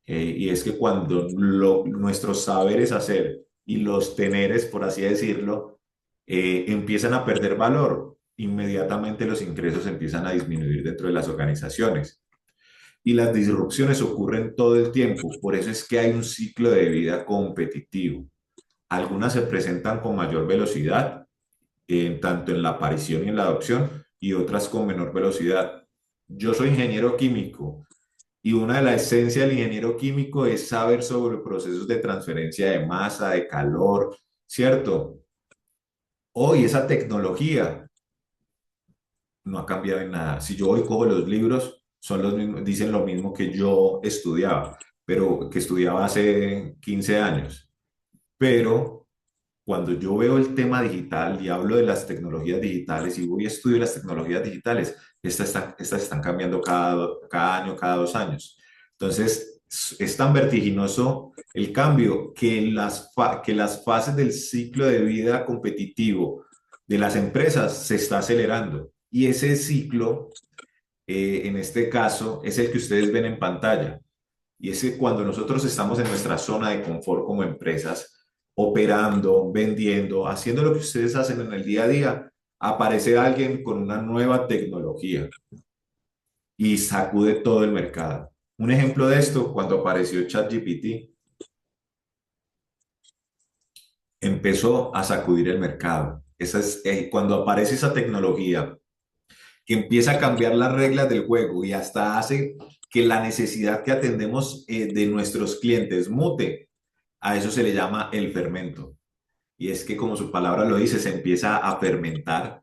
Y es que cuando nuestros saberes hacer y los teneres, por así decirlo, empiezan a perder valor, inmediatamente los ingresos empiezan a disminuir dentro de las organizaciones. Y las disrupciones ocurren todo el tiempo, por eso es que hay un ciclo de vida competitivo. Algunas se presentan con mayor velocidad, tanto en la aparición y en la adopción, y otras con menor velocidad. Yo soy ingeniero químico y una de las esencias del ingeniero químico es saber sobre procesos de transferencia de masa, de calor, ¿cierto? Hoy esa tecnología no ha cambiado en nada. Si yo hoy cojo los libros, son los mismos, dicen lo mismo que yo estudiaba, pero que estudiaba hace 15 años. Pero cuando yo veo el tema digital y hablo de las tecnologías digitales y voy a estudiar las tecnologías digitales, estas están cambiando cada año, cada 2 años. Entonces, es tan vertiginoso el cambio que que las fases del ciclo de vida competitivo de las empresas se está acelerando. Y ese ciclo, en este caso, es el que ustedes ven en pantalla. Y es que cuando nosotros estamos en nuestra zona de confort como empresas, operando, vendiendo, haciendo lo que ustedes hacen en el día a día, aparece alguien con una nueva tecnología y sacude todo el mercado. Un ejemplo de esto, cuando apareció ChatGPT, empezó a sacudir el mercado. Cuando aparece esa tecnología que empieza a cambiar las reglas del juego y hasta hace que la necesidad que atendemos de nuestros clientes mute. A eso se le llama el fermento. Y es que, como su palabra lo dice, se empieza a fermentar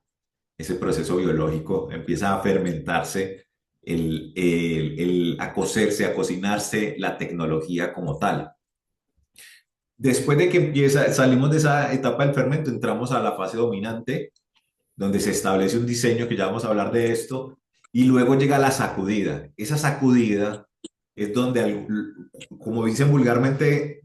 ese proceso biológico, empieza a fermentarse, a cocerse, a cocinarse la tecnología como tal. Después de que salimos de esa etapa del fermento, entramos a la fase dominante, donde se establece un diseño, que ya vamos a hablar de esto, y luego llega la sacudida. Esa sacudida es donde, como dicen vulgarmente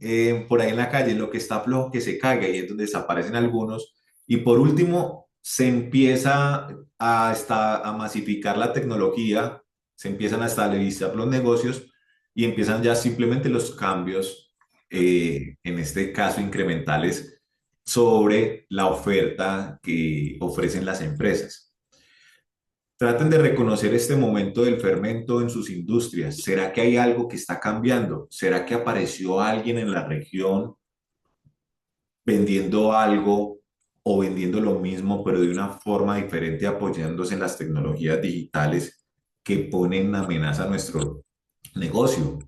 por ahí en la calle, lo que está flojo que se caiga, y es donde desaparecen algunos. Y por último, se empieza a masificar la tecnología, se empiezan a estabilizar los negocios y empiezan ya simplemente los cambios, en este caso incrementales, sobre la oferta que ofrecen las empresas. Traten de reconocer este momento del fermento en sus industrias. ¿Será que hay algo que está cambiando? ¿Será que apareció alguien en la región vendiendo algo o vendiendo lo mismo, pero de una forma diferente, apoyándose en las tecnologías digitales que ponen en amenaza nuestro negocio?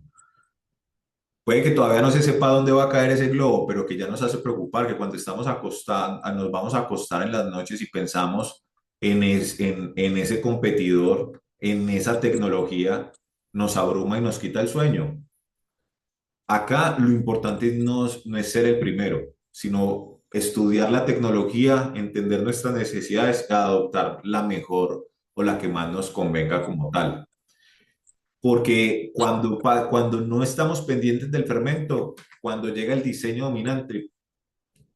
Puede que todavía no se sepa dónde va a caer ese globo, pero que ya nos hace preocupar que cuando estamos acostados, nos vamos a acostar en las noches y pensamos en ese competidor, en esa tecnología, nos abruma y nos quita el sueño. Acá lo importante no es ser el primero, sino estudiar la tecnología, entender nuestras necesidades, adoptar la mejor o la que más nos convenga como tal. Porque cuando no estamos pendientes del fermento, cuando llega el diseño dominante,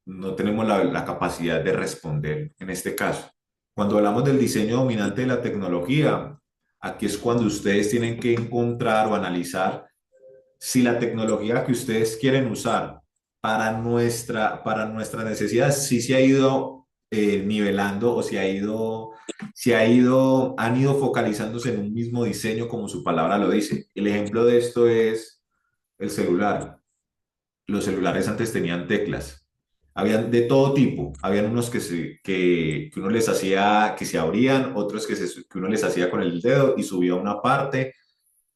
no tenemos la capacidad de responder en este caso. Cuando hablamos del diseño dominante de la tecnología, aquí es cuando ustedes tienen que encontrar o analizar si la tecnología que ustedes quieren usar para nuestra necesidad sí se ha ido nivelando o han ido focalizándose en un mismo diseño como su palabra lo dice. El ejemplo de esto es el celular. Los celulares antes tenían teclas. Habían de todo tipo. Habían unos que uno les hacía, que se abrían, otros que uno les hacía con el dedo y subía una parte.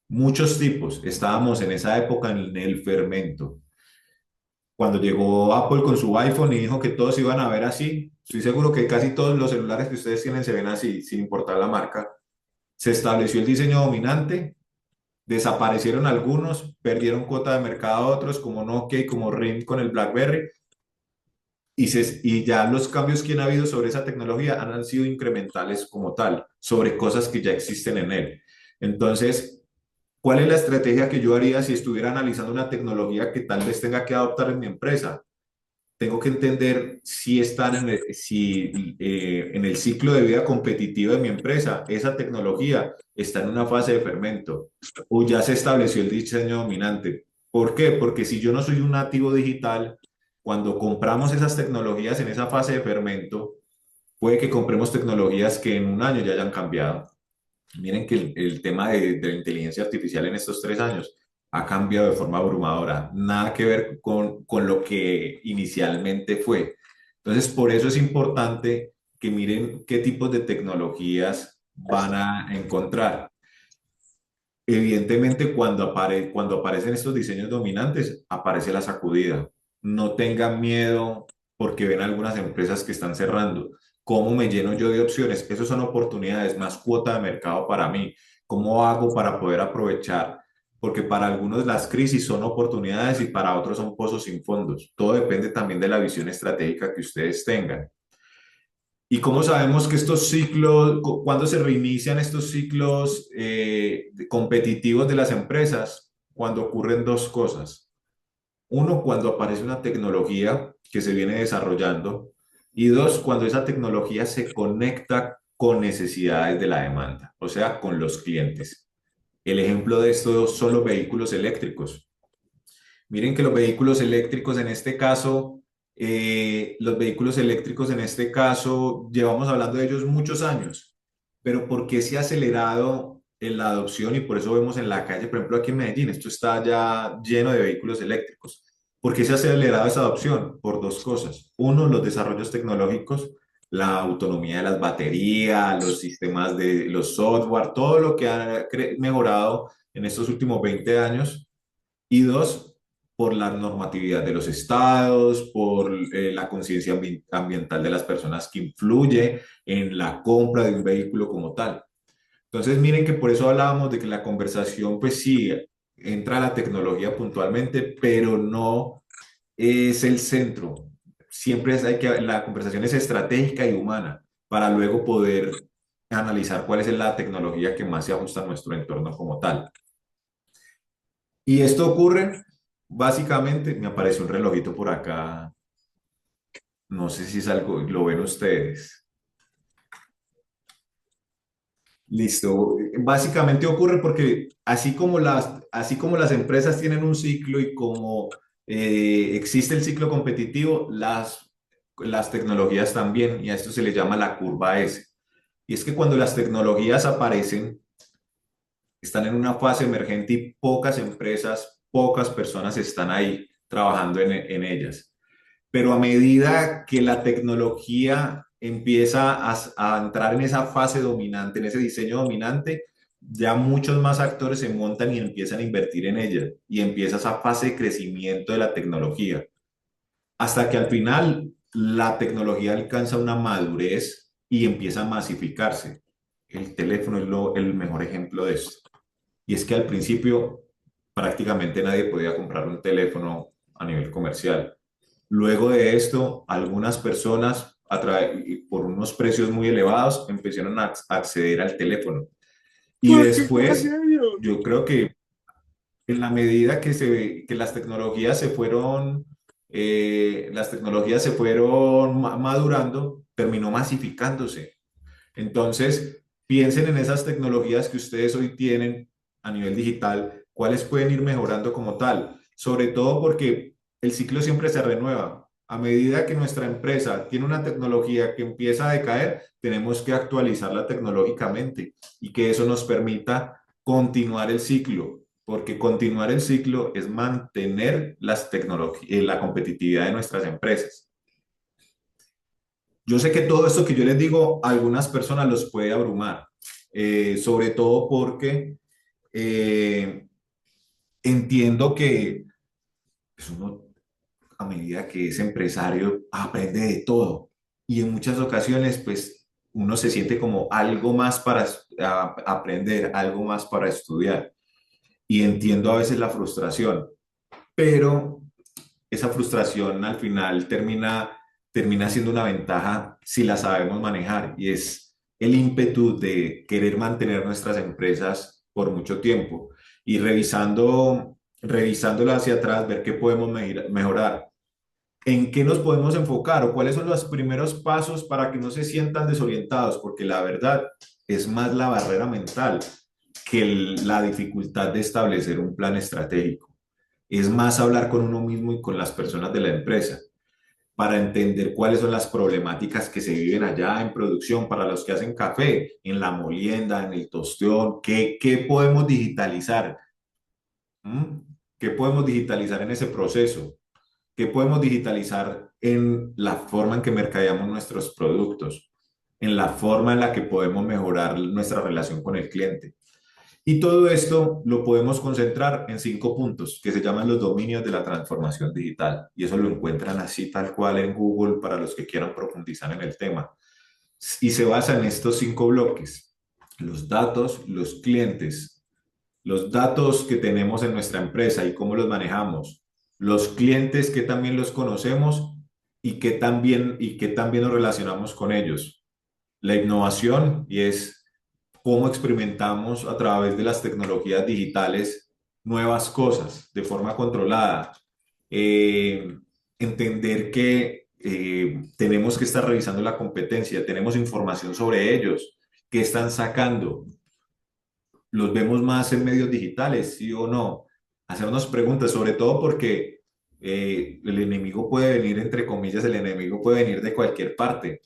Muchos tipos. Estábamos en esa época en el fermento. Cuando llegó Apple con su iPhone y dijo que todos iban a ver así, estoy seguro que casi todos los celulares que ustedes tienen se ven así, sin importar la marca. Se estableció el diseño dominante, desaparecieron algunos, perdieron cuota de mercado a otros como Nokia y como RIM con el BlackBerry, y ya los cambios que han habido sobre esa tecnología han sido incrementales como tal, sobre cosas que ya existen en él. Entonces, ¿cuál es la estrategia que yo haría si estuviera analizando una tecnología que tal vez tenga que adoptar en mi empresa? Tengo que entender si están en el ciclo de vida competitivo de mi empresa, esa tecnología está en una fase de fermento o ya se estableció el diseño dominante. ¿Por qué? Porque si yo no soy un nativo digital, cuando compramos esas tecnologías en esa fase de fermento, puede que compremos tecnologías que en un año ya hayan cambiado. Miren que el tema de la inteligencia artificial en estos 3 años ha cambiado de forma abrumadora, nada que ver con lo que inicialmente fue. Entonces, por eso es importante que miren qué tipos de tecnologías van a encontrar. Evidentemente, cuando aparecen estos diseños dominantes, aparece la sacudida. No tengan miedo porque ven algunas empresas que están cerrando. ¿Cómo me lleno yo de opciones? Esas son oportunidades, más cuota de mercado para mí. ¿Cómo hago para poder aprovechar? Porque para algunos las crisis son oportunidades y para otros son pozos sin fondos. Todo depende también de la visión estratégica que ustedes tengan. ¿Y cómo sabemos que estos ciclos, cuándo se reinician estos ciclos competitivos de las empresas? Cuando ocurren dos cosas. Uno, cuando aparece una tecnología que se viene desarrollando. Y dos, cuando esa tecnología se conecta con necesidades de la demanda, o sea, con los clientes. El ejemplo de esto son los vehículos eléctricos. Miren que los vehículos eléctricos en este caso, llevamos hablando de ellos muchos años, pero ¿por qué se ha acelerado en la adopción? Y por eso vemos en la calle, por ejemplo, aquí en Medellín, esto está ya lleno de vehículos eléctricos. ¿Por qué se ha acelerado esa adopción? Por dos cosas. Uno, los desarrollos tecnológicos, la autonomía de las baterías, los sistemas de los software, todo lo que ha mejorado en estos últimos 20 años. Y dos, por la normatividad de los estados, por la conciencia ambiental de las personas que influye en la compra de un vehículo como tal. Entonces, miren que por eso hablábamos de que la conversación, pues sí, entra la tecnología puntualmente, pero no es el centro. La conversación es estratégica y humana para luego poder analizar cuál es la tecnología que más se ajusta a nuestro entorno como tal. Y esto ocurre, básicamente, me apareció un relojito por acá, no sé si es algo, lo ven ustedes. Listo. Básicamente ocurre porque así como las empresas tienen un ciclo y como existe el ciclo competitivo, las tecnologías también, y a esto se le llama la curva S. Y es que cuando las tecnologías aparecen, están en una fase emergente y pocas empresas, pocas personas están ahí trabajando en ellas. Pero a medida que la tecnología empieza a entrar en esa fase dominante, en ese diseño dominante, ya muchos más actores se montan y empiezan a invertir en ella y empieza esa fase de crecimiento de la tecnología, hasta que al final la tecnología alcanza una madurez y empieza a masificarse. El teléfono es el mejor ejemplo de esto. Y es que al principio prácticamente nadie podía comprar un teléfono a nivel comercial. Luego de esto, algunas personas, por unos precios muy elevados, empezaron a acceder al teléfono. Y después, yo creo que en la medida que las tecnologías se fueron madurando, terminó masificándose. Entonces, piensen en esas tecnologías que ustedes hoy tienen a nivel digital, cuáles pueden ir mejorando como tal, sobre todo porque el ciclo siempre se renueva. A medida que nuestra empresa tiene una tecnología que empieza a decaer, tenemos que actualizarla tecnológicamente y que eso nos permita continuar el ciclo, porque continuar el ciclo es mantener la competitividad de nuestras empresas. Yo sé que todo esto que yo les digo a algunas personas los puede abrumar, sobre todo porque eh, entiendo que pues, uno a medida que es empresario aprende de todo y en muchas ocasiones pues uno se siente como algo más para aprender, algo más para estudiar y entiendo a veces la frustración, pero esa frustración al final termina siendo una ventaja si la sabemos manejar y es el ímpetu de querer mantener nuestras empresas por mucho tiempo y revisándolo hacia atrás, ver qué podemos mejorar, en qué nos podemos enfocar o cuáles son los primeros pasos para que no se sientan desorientados, porque la verdad es más la barrera mental que la dificultad de establecer un plan estratégico. Es más hablar con uno mismo y con las personas de la empresa para entender cuáles son las problemáticas que se viven allá en producción para los que hacen café, en la molienda, en el tosteón, qué podemos digitalizar. ¿Mm? ¿Qué podemos digitalizar en ese proceso? ¿Qué podemos digitalizar en la forma en que mercadeamos nuestros productos? En la forma en la que podemos mejorar nuestra relación con el cliente. Y todo esto lo podemos concentrar en 5 puntos que se llaman los dominios de la transformación digital. Y eso lo encuentran así tal cual en Google para los que quieran profundizar en el tema. Y se basa en estos 5 bloques: los datos, los clientes, los datos que tenemos en nuestra empresa y cómo los manejamos, los clientes que también los conocemos y que también nos relacionamos con ellos, la innovación y es cómo experimentamos a través de las tecnologías digitales nuevas cosas de forma controlada. Eh, Entender que tenemos que estar revisando la competencia, tenemos información sobre ellos, qué están sacando, los vemos más en medios digitales, sí o no. Hacernos preguntas, sobre todo porque el enemigo puede venir, entre comillas, el enemigo puede venir de cualquier parte.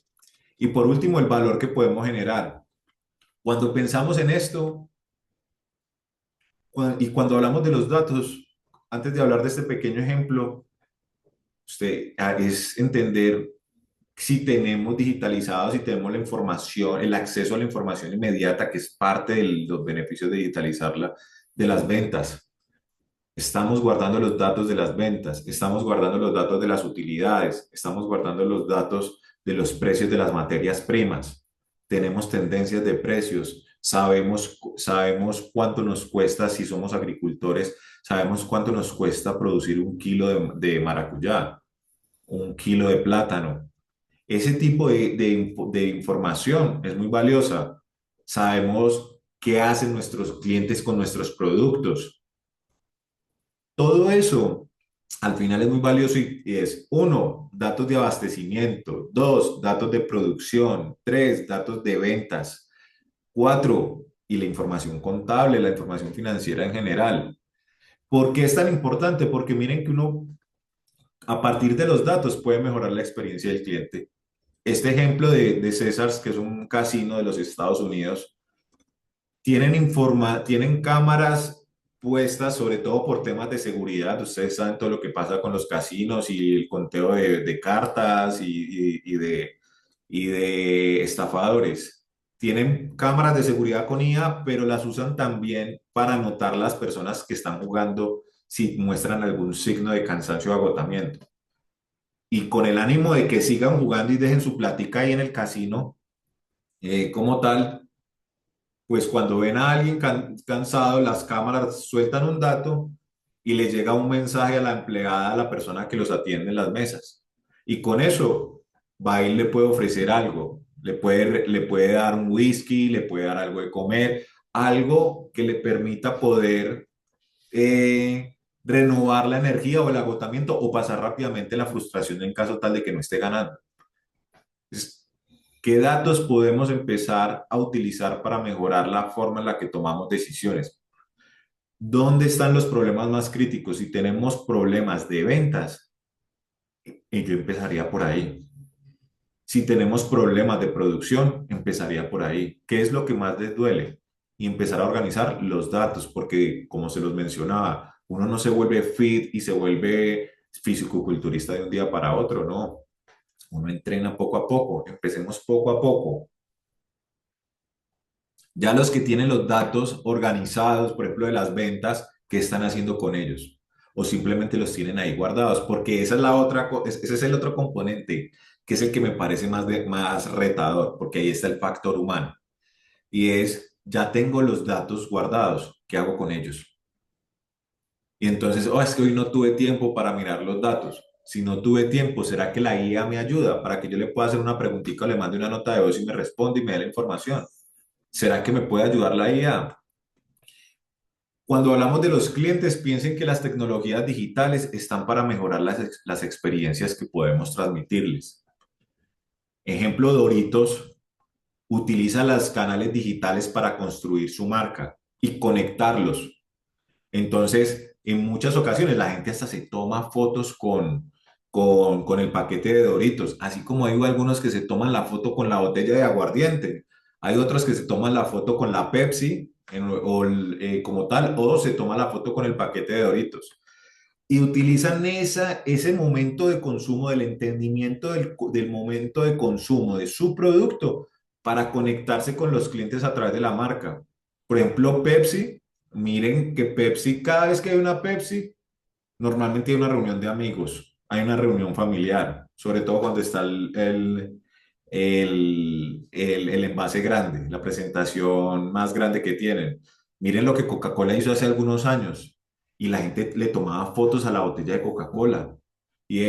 Y por último, el valor que podemos generar. Cuando pensamos en esto y cuando hablamos de los datos, antes de hablar de este pequeño ejemplo, es entender si tenemos digitalizados, si tenemos la información, el acceso a la información inmediata, que es parte de los beneficios de digitalizarla, de las ventas. Estamos guardando los datos de las ventas, estamos guardando los datos de las utilidades, estamos guardando los datos de los precios de las materias primas. Tenemos tendencias de precios, sabemos cuánto nos cuesta si somos agricultores, sabemos cuánto nos cuesta producir un kilo de maracuyá, un kilo de plátano. Ese tipo de información es muy valiosa. Sabemos qué hacen nuestros clientes con nuestros productos. Todo eso al final es muy valioso y es, uno, datos de abastecimiento; dos, datos de producción; tres, datos de ventas; cuatro, y la información contable, la información financiera en general. ¿Por qué es tan importante? Porque miren que uno, a partir de los datos, puede mejorar la experiencia del cliente. Este ejemplo de César's, que es un casino de los Estados Unidos, tienen cámaras puestas, sobre todo por temas de seguridad. Ustedes saben todo lo que pasa con los casinos y el conteo de cartas y de estafadores. Tienen cámaras de seguridad con IA, pero las usan también para anotar las personas que están jugando si muestran algún signo de cansancio o agotamiento. Y con el ánimo de que sigan jugando y dejen su platica ahí en el casino, como tal, pues cuando ven a alguien cansado, las cámaras sueltan un dato y le llega un mensaje a la empleada, a la persona que los atiende en las mesas. Y con eso va y le puede ofrecer algo, le puede dar un whisky, le puede dar algo de comer, algo que le permita poder renovar la energía o el agotamiento o pasar rápidamente la frustración en caso tal de que no esté ganando. Entonces, ¿qué datos podemos empezar a utilizar para mejorar la forma en la que tomamos decisiones? ¿Dónde están los problemas más críticos? Si tenemos problemas de ventas, Y yo empezaría por ahí. Si tenemos problemas de producción, empezaría por ahí. ¿Qué es lo que más les duele? Y empezar a organizar los datos, porque como se los mencionaba, uno no se vuelve fit y se vuelve fisicoculturista de un día para otro, no. Uno entrena poco a poco, empecemos poco a poco. Ya los que tienen los datos organizados, por ejemplo, de las ventas, ¿qué están haciendo con ellos? O simplemente los tienen ahí guardados, porque esa es la otra, ese es el otro componente, que es el que me parece más retador, porque ahí está el factor humano. Y es, ya tengo los datos guardados, ¿qué hago con ellos? Y entonces, oh, es que hoy no tuve tiempo para mirar los datos. Si no tuve tiempo, ¿será que la IA me ayuda para que yo le pueda hacer una preguntita o le mande una nota de voz y me responde y me dé la información? ¿Será que me puede ayudar la IA? Cuando hablamos de los clientes, piensen que las tecnologías digitales están para mejorar las experiencias que podemos transmitirles. Ejemplo, Doritos utiliza los canales digitales para construir su marca y conectarlos. Entonces, en muchas ocasiones la gente hasta se toma fotos con el paquete de Doritos, así como hay algunos que se toman la foto con la botella de aguardiente, hay otros que se toman la foto con la Pepsi como tal, o se toman la foto con el paquete de Doritos. Y utilizan ese momento de consumo, del entendimiento del momento de consumo de su producto para conectarse con los clientes a través de la marca. Por ejemplo, Pepsi, miren que Pepsi, cada vez que hay una Pepsi, normalmente hay una reunión de amigos, hay una reunión familiar, sobre todo cuando está el envase grande, la presentación más grande que tienen. Miren lo que Coca-Cola hizo hace algunos años y la gente le tomaba fotos a la botella de Coca-Cola. Y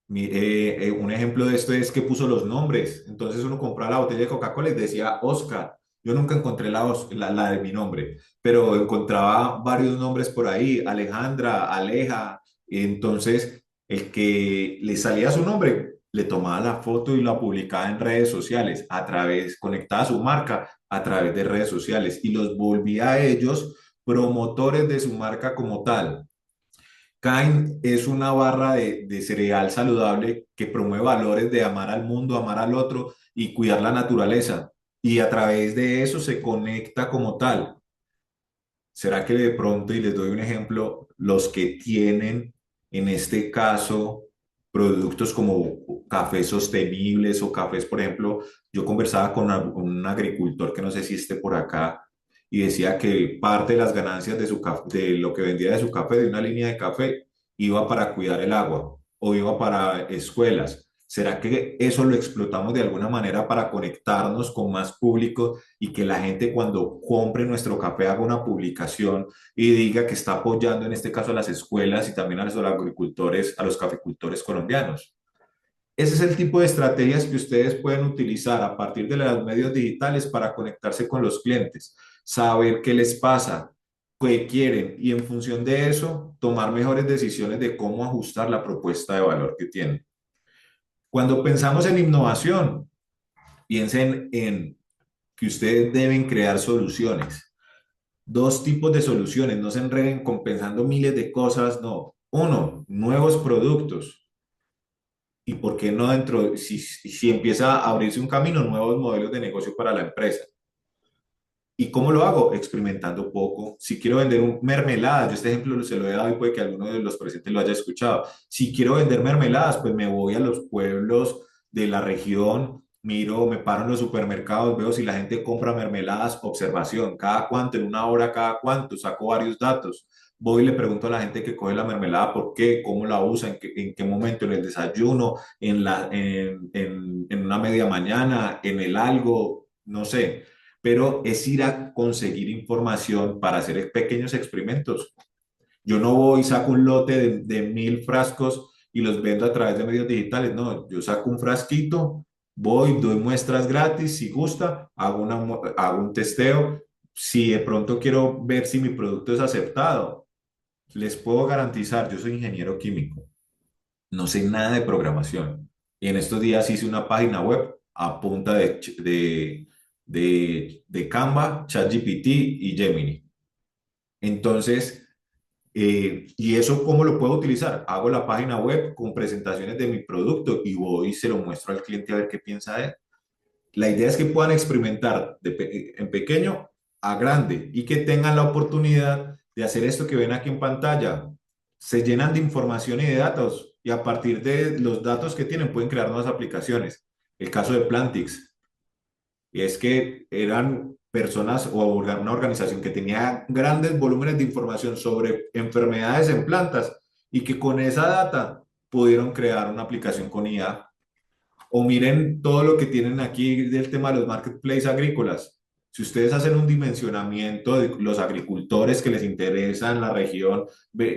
un ejemplo de esto es que puso los nombres. Entonces uno compraba la botella de Coca-Cola y decía Oscar. Yo nunca encontré la de mi nombre, pero encontraba varios nombres por ahí, Alejandra, Aleja. Entonces, el que le salía su nombre, le tomaba la foto y la publicaba en redes sociales, conectaba su marca a través de redes sociales y los volvía a ellos promotores de su marca como tal. Kind es una barra de cereal saludable que promueve valores de amar al mundo, amar al otro y cuidar la naturaleza. Y a través de eso se conecta como tal. ¿Será que de pronto, y les doy un ejemplo, los que tienen, en este caso, productos como cafés sostenibles o cafés, por ejemplo, yo conversaba con un agricultor que no sé si esté por acá y decía que parte de las ganancias de lo que vendía de su café, de una línea de café, iba para cuidar el agua o iba para escuelas. ¿Será que eso lo explotamos de alguna manera para conectarnos con más público y que la gente cuando compre nuestro café haga una publicación y diga que está apoyando en este caso a las escuelas y también a los agricultores, a los caficultores colombianos? Ese es el tipo de estrategias que ustedes pueden utilizar a partir de los medios digitales para conectarse con los clientes, saber qué les pasa, qué quieren y en función de eso tomar mejores decisiones de cómo ajustar la propuesta de valor que tienen. Cuando pensamos en innovación, piensen en que ustedes deben crear soluciones. Dos tipos de soluciones, no se enreden con pensando miles de cosas, no. Uno, nuevos productos. ¿Y por qué no si empieza a abrirse un camino, nuevos modelos de negocio para la empresa? ¿Y cómo lo hago? Experimentando poco. Si quiero vender mermeladas, yo este ejemplo se lo he dado y puede que alguno de los presentes lo haya escuchado. Si quiero vender mermeladas, pues me voy a los pueblos de la región, miro, me paro en los supermercados, veo si la gente compra mermeladas, observación, cada cuánto, en una hora, cada cuánto, saco varios datos. Voy y le pregunto a la gente que coge la mermelada por qué, cómo la usa, en qué momento, en el desayuno, en una media mañana, en el algo, no sé, pero es ir a conseguir información para hacer pequeños experimentos. Yo no voy y saco un lote de 1.000 frascos y los vendo a través de medios digitales, no, yo saco un frasquito, voy, doy muestras gratis, si gusta, hago un testeo, si de pronto quiero ver si mi producto es aceptado, les puedo garantizar, yo soy ingeniero químico, no sé nada de programación. Y en estos días hice una página web a punta de Canva, ChatGPT y Gemini. Entonces, ¿Y eso cómo lo puedo utilizar? Hago la página web con presentaciones de mi producto y voy y se lo muestro al cliente a ver qué piensa de él. La idea es que puedan experimentar en pequeño a grande y que tengan la oportunidad de hacer esto que ven aquí en pantalla. Se llenan de información y de datos y a partir de los datos que tienen pueden crear nuevas aplicaciones. El caso de Plantix es que eran personas o una organización que tenía grandes volúmenes de información sobre enfermedades en plantas y que con esa data pudieron crear una aplicación con IA. O miren todo lo que tienen aquí del tema de los marketplaces agrícolas. Si ustedes hacen un dimensionamiento de los agricultores que les interesa en la región,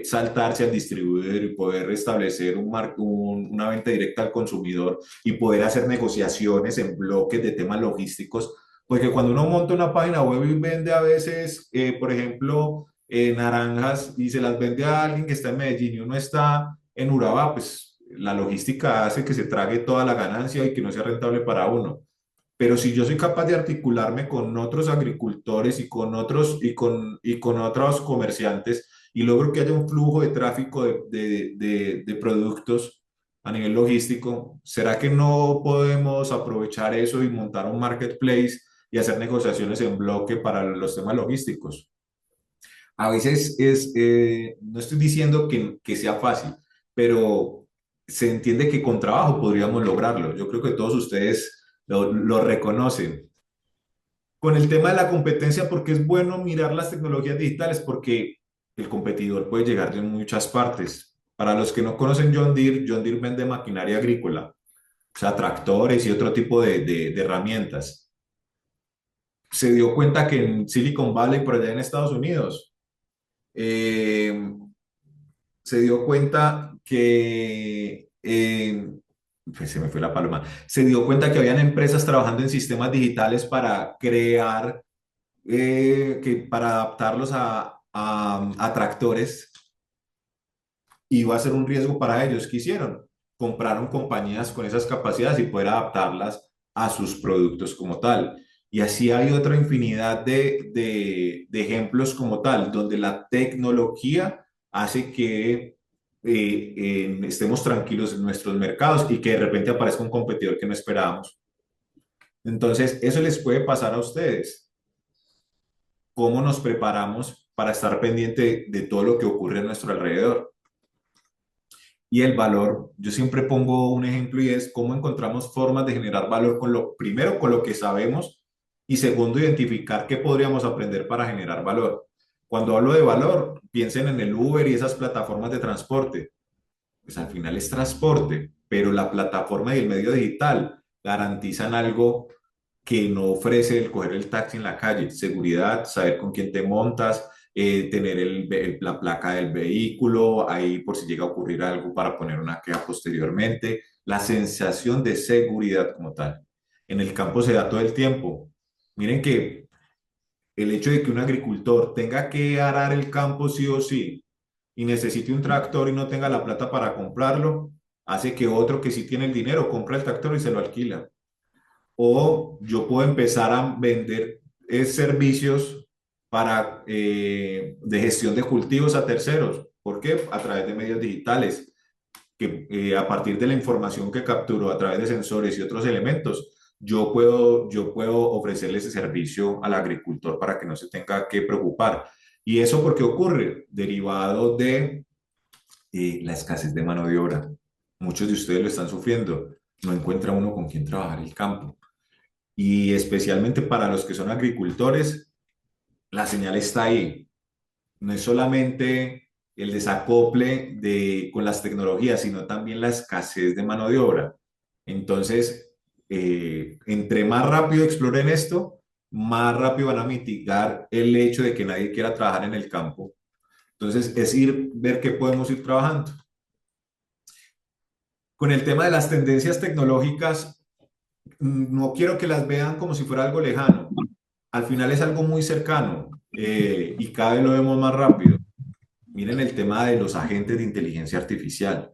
saltarse al distribuidor y poder establecer una venta directa al consumidor y poder hacer negociaciones en bloques de temas logísticos, porque cuando uno monta una página web y vende a veces, por ejemplo, naranjas y se las vende a alguien que está en Medellín y uno está en Urabá, pues la logística hace que se trague toda la ganancia y que no sea rentable para uno. Pero si yo soy capaz de articularme con otros agricultores y con otros comerciantes y logro que haya un flujo de tráfico de productos a nivel logístico, ¿será que no podemos aprovechar eso y montar un marketplace y hacer negociaciones en bloque para los temas logísticos? A veces no estoy diciendo que sea fácil, pero se entiende que con trabajo podríamos lograrlo. Yo creo que todos ustedes lo reconocen. Con el tema de la competencia, porque es bueno mirar las tecnologías digitales, porque el competidor puede llegar de muchas partes. Para los que no conocen John Deere vende maquinaria agrícola, o sea, tractores y otro tipo de herramientas. Se dio cuenta que en Silicon Valley, por allá en Estados Unidos, eh, se dio cuenta que, pues se me fue la paloma, se dio cuenta que habían empresas trabajando en sistemas digitales para crear, para adaptarlos a tractores, iba a ser un riesgo para ellos. ¿Qué hicieron? Compraron compañías con esas capacidades y poder adaptarlas a sus productos como tal. Y así hay otra infinidad de ejemplos como tal, donde la tecnología hace que estemos tranquilos en nuestros mercados y que de repente aparezca un competidor que no esperábamos. Entonces, eso les puede pasar a ustedes. ¿Cómo nos preparamos para estar pendiente de todo lo que ocurre a nuestro alrededor? Y el valor, yo siempre pongo un ejemplo y es cómo encontramos formas de generar valor con primero, con lo que sabemos y segundo, identificar qué podríamos aprender para generar valor. Cuando hablo de valor, piensen en el Uber y esas plataformas de transporte. Pues al final es transporte, pero la plataforma y el medio digital garantizan algo que no ofrece el coger el taxi en la calle: seguridad, saber con quién te montas, tener la placa del vehículo, ahí por si llega a ocurrir algo para poner una queja posteriormente, la sensación de seguridad como tal. En el campo se da todo el tiempo. Miren que el hecho de que un agricultor tenga que arar el campo sí o sí y necesite un tractor y no tenga la plata para comprarlo, hace que otro que sí tiene el dinero compra el tractor y se lo alquila. O yo puedo empezar a vender servicios de gestión de cultivos a terceros. ¿Por qué? A través de medios digitales, que a partir de la información que capturo a través de sensores y otros elementos, yo puedo ofrecerle ese servicio al agricultor para que no se tenga que preocupar. ¿Y eso por qué ocurre? Derivado de la escasez de mano de obra. Muchos de ustedes lo están sufriendo. No encuentra uno con quien trabajar el campo. Y especialmente para los que son agricultores, la señal está ahí. No es solamente el desacople con las tecnologías, sino también la escasez de mano de obra. Entonces, entre más rápido exploren esto, más rápido van a mitigar el hecho de que nadie quiera trabajar en el campo. Entonces, ver qué podemos ir trabajando. Con el tema de las tendencias tecnológicas, no quiero que las vean como si fuera algo lejano. Al final es algo muy cercano, y cada vez lo vemos más rápido. Miren el tema de los agentes de inteligencia artificial,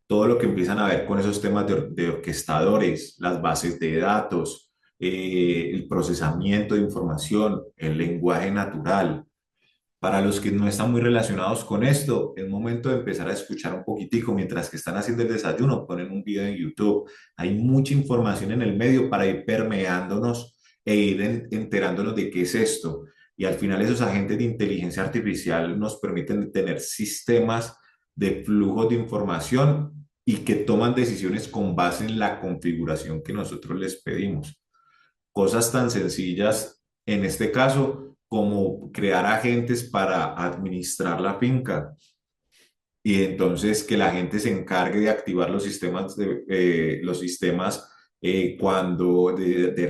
todo lo que empiezan a ver con esos temas de orquestadores, las bases de datos, el procesamiento de información, el lenguaje natural. Para los que no están muy relacionados con esto, es momento de empezar a escuchar un poquitico mientras que están haciendo el desayuno, ponen un video en YouTube. Hay mucha información en el medio para ir permeándonos e ir enterándonos de qué es esto. Y al final esos agentes de inteligencia artificial nos permiten tener sistemas de flujos de información y que toman decisiones con base en la configuración que nosotros les pedimos. Cosas tan sencillas, en este caso, como crear agentes para administrar la finca y entonces que la gente se encargue de activar los sistemas de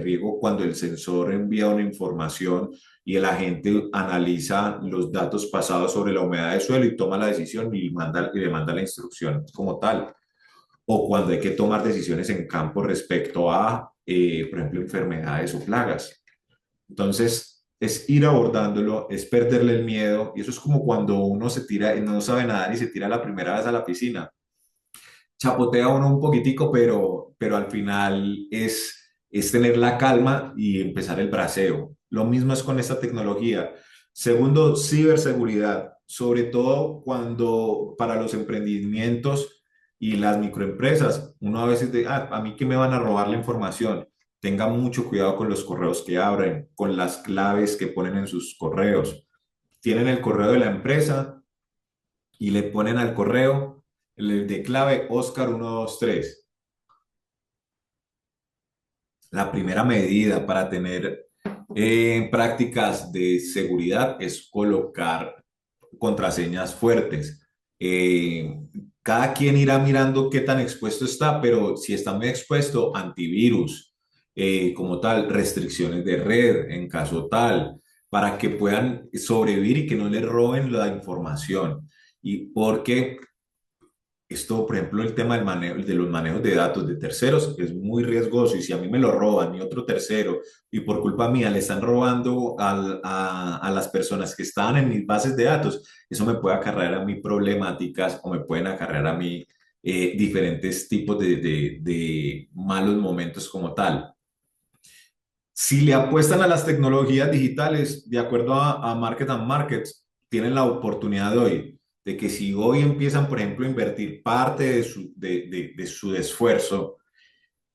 riego cuando el sensor envía una información y el agente analiza los datos pasados sobre la humedad del suelo y toma la decisión y le manda la instrucción como tal. O cuando hay que tomar decisiones en campo respecto a, por ejemplo, enfermedades o plagas. Entonces, es ir abordándolo, es perderle el miedo, y eso es como cuando uno se tira, no sabe nadar y se tira la primera vez a la piscina. Chapotea uno un poquitico, pero al final es tener la calma y empezar el braceo. Lo mismo es con esta tecnología. Segundo, ciberseguridad, sobre todo cuando para los emprendimientos y las microempresas, uno a veces de, a mí que me van a robar la información. Tenga mucho cuidado con los correos que abren, con las claves que ponen en sus correos. Tienen el correo de la empresa y le ponen al correo el de clave Oscar 123. La primera medida para tener prácticas de seguridad es colocar contraseñas fuertes. Eh, Cada quien irá mirando qué tan expuesto está, pero si está muy expuesto, antivirus, como tal, restricciones de red en caso tal, para que puedan sobrevivir y que no les roben la información. Y porque esto, por ejemplo, el tema del manejo, de los manejos de datos de terceros es muy riesgoso y si a mí me lo roban y otro tercero y por culpa mía le están robando a las personas que estaban en mis bases de datos, eso me puede acarrear a mí problemáticas o me pueden acarrear a mí diferentes tipos de malos momentos como tal. Si le apuestan a las tecnologías digitales, de acuerdo a Market and Markets, tienen la oportunidad hoy de que si hoy empiezan, por ejemplo, a invertir parte de su esfuerzo,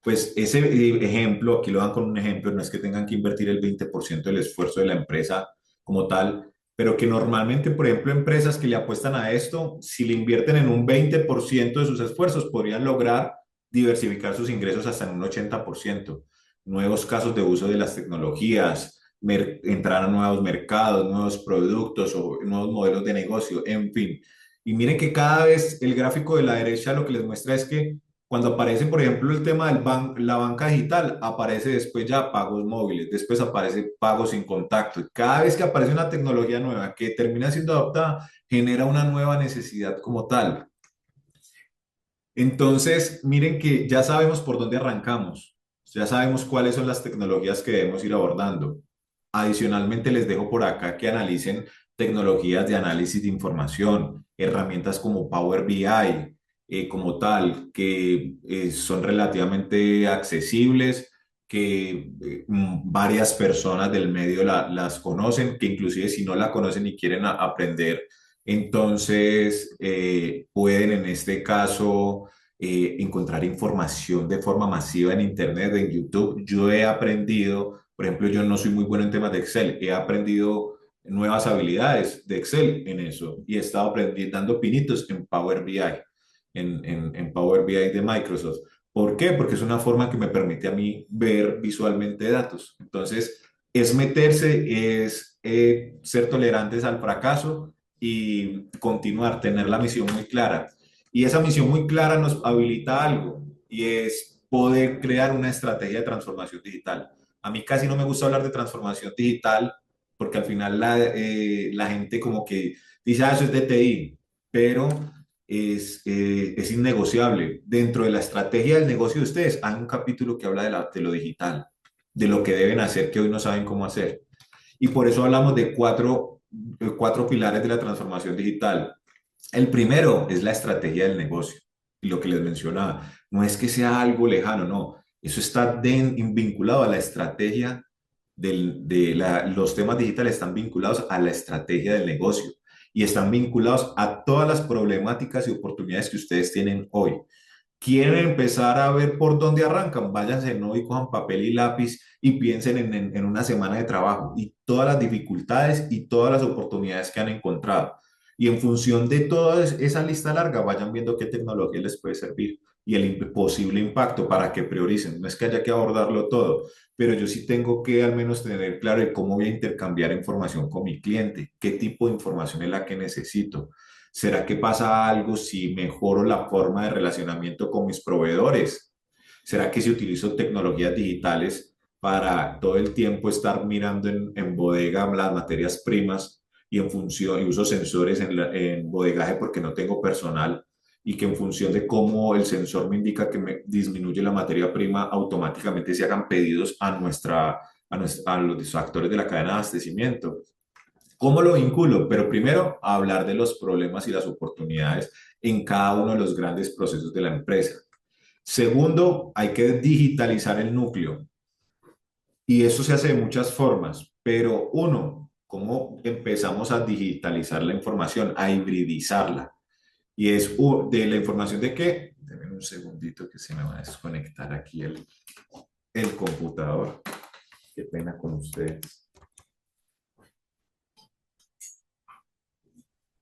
pues ese ejemplo, aquí lo dan con un ejemplo, no es que tengan que invertir el 20% del esfuerzo de la empresa como tal, pero que normalmente, por ejemplo, empresas que le apuestan a esto, si le invierten en un 20% de sus esfuerzos, podrían lograr diversificar sus ingresos hasta en un 80%. Nuevos casos de uso de las tecnologías, entrar a nuevos mercados, nuevos productos o nuevos modelos de negocio, en fin. Y miren que cada vez el gráfico de la derecha lo que les muestra es que cuando aparece, por ejemplo, el tema la banca digital, aparece después ya pagos móviles, después aparece pagos sin contacto. Y cada vez que aparece una tecnología nueva que termina siendo adoptada, genera una nueva necesidad como tal. Entonces, miren que ya sabemos por dónde arrancamos, ya sabemos cuáles son las tecnologías que debemos ir abordando. Adicionalmente, les dejo por acá que analicen tecnologías de análisis de información, herramientas como Power BI, como tal, que son relativamente accesibles, que varias personas del medio las conocen, que inclusive si no la conocen y quieren aprender, entonces pueden en este caso encontrar información de forma masiva en Internet, en YouTube. Yo he aprendido, por ejemplo, yo no soy muy bueno en temas de Excel, he aprendido nuevas habilidades de Excel en eso y he estado aprendiendo, dando pinitos en Power BI, en Power BI de Microsoft. ¿Por qué? Porque es una forma que me permite a mí ver visualmente datos. Entonces, es meterse, es ser tolerantes al fracaso y continuar, tener la misión muy clara. Y esa misión muy clara nos habilita algo y es poder crear una estrategia de transformación digital. A mí casi no me gusta hablar de transformación digital porque al final la gente como que dice, ah, eso es DTI, pero es innegociable. Dentro de la estrategia del negocio de ustedes hay un capítulo que habla de lo digital, de lo que deben hacer que hoy no saben cómo hacer. Y por eso hablamos de cuatro pilares de la transformación digital. El primero es la estrategia del negocio. Y lo que les mencionaba, no es que sea algo lejano, no. Eso está vinculado a la estrategia los temas digitales están vinculados a la estrategia del negocio y están vinculados a todas las problemáticas y oportunidades que ustedes tienen hoy. ¿Quieren empezar a ver por dónde arrancan? Váyanse, no, y cojan papel y lápiz y piensen en una semana de trabajo y todas las dificultades y todas las oportunidades que han encontrado. Y en función de toda esa lista larga, vayan viendo qué tecnología les puede servir y el posible impacto para que prioricen. No es que haya que abordarlo todo, pero yo sí tengo que al menos tener claro de cómo voy a intercambiar información con mi cliente, qué tipo de información es la que necesito. ¿Será que pasa algo si mejoro la forma de relacionamiento con mis proveedores? ¿Será que si utilizo tecnologías digitales para todo el tiempo estar mirando en bodega las materias primas y en función, y uso sensores en bodegaje porque no tengo personal y que en función de cómo el sensor me indica que me disminuye la materia prima, automáticamente se hagan pedidos a los actores de la cadena de abastecimiento? ¿Cómo lo vinculo? Pero primero, a hablar de los problemas y las oportunidades en cada uno de los grandes procesos de la empresa. Segundo, hay que digitalizar el núcleo. Y eso se hace de muchas formas. Pero uno, ¿cómo empezamos a digitalizar la información, a hibridizarla? Y es de la información de qué. Denme un segundito que se me va a desconectar aquí el computador. Qué pena con ustedes.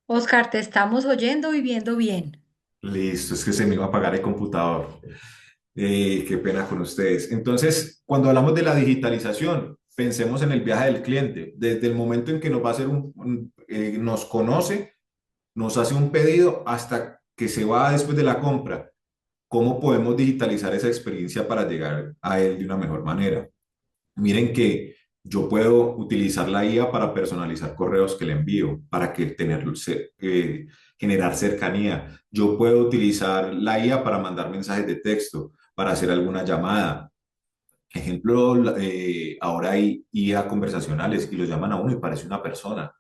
Oscar, te estamos oyendo y viendo bien. Listo, es que se me iba a apagar el computador. Qué pena con ustedes. Entonces, cuando hablamos de la digitalización, pensemos en el viaje del cliente. Desde el momento en que nos va a hacer nos conoce, nos hace un pedido hasta que se va después de la compra. ¿Cómo podemos digitalizar esa experiencia para llegar a él de una mejor manera? Miren que yo puedo utilizar la IA para personalizar correos que le envío, para que generar cercanía. Yo puedo utilizar la IA para mandar mensajes de texto, para hacer alguna llamada. Ejemplo, ahora hay IA conversacionales y lo llaman a uno y parece una persona,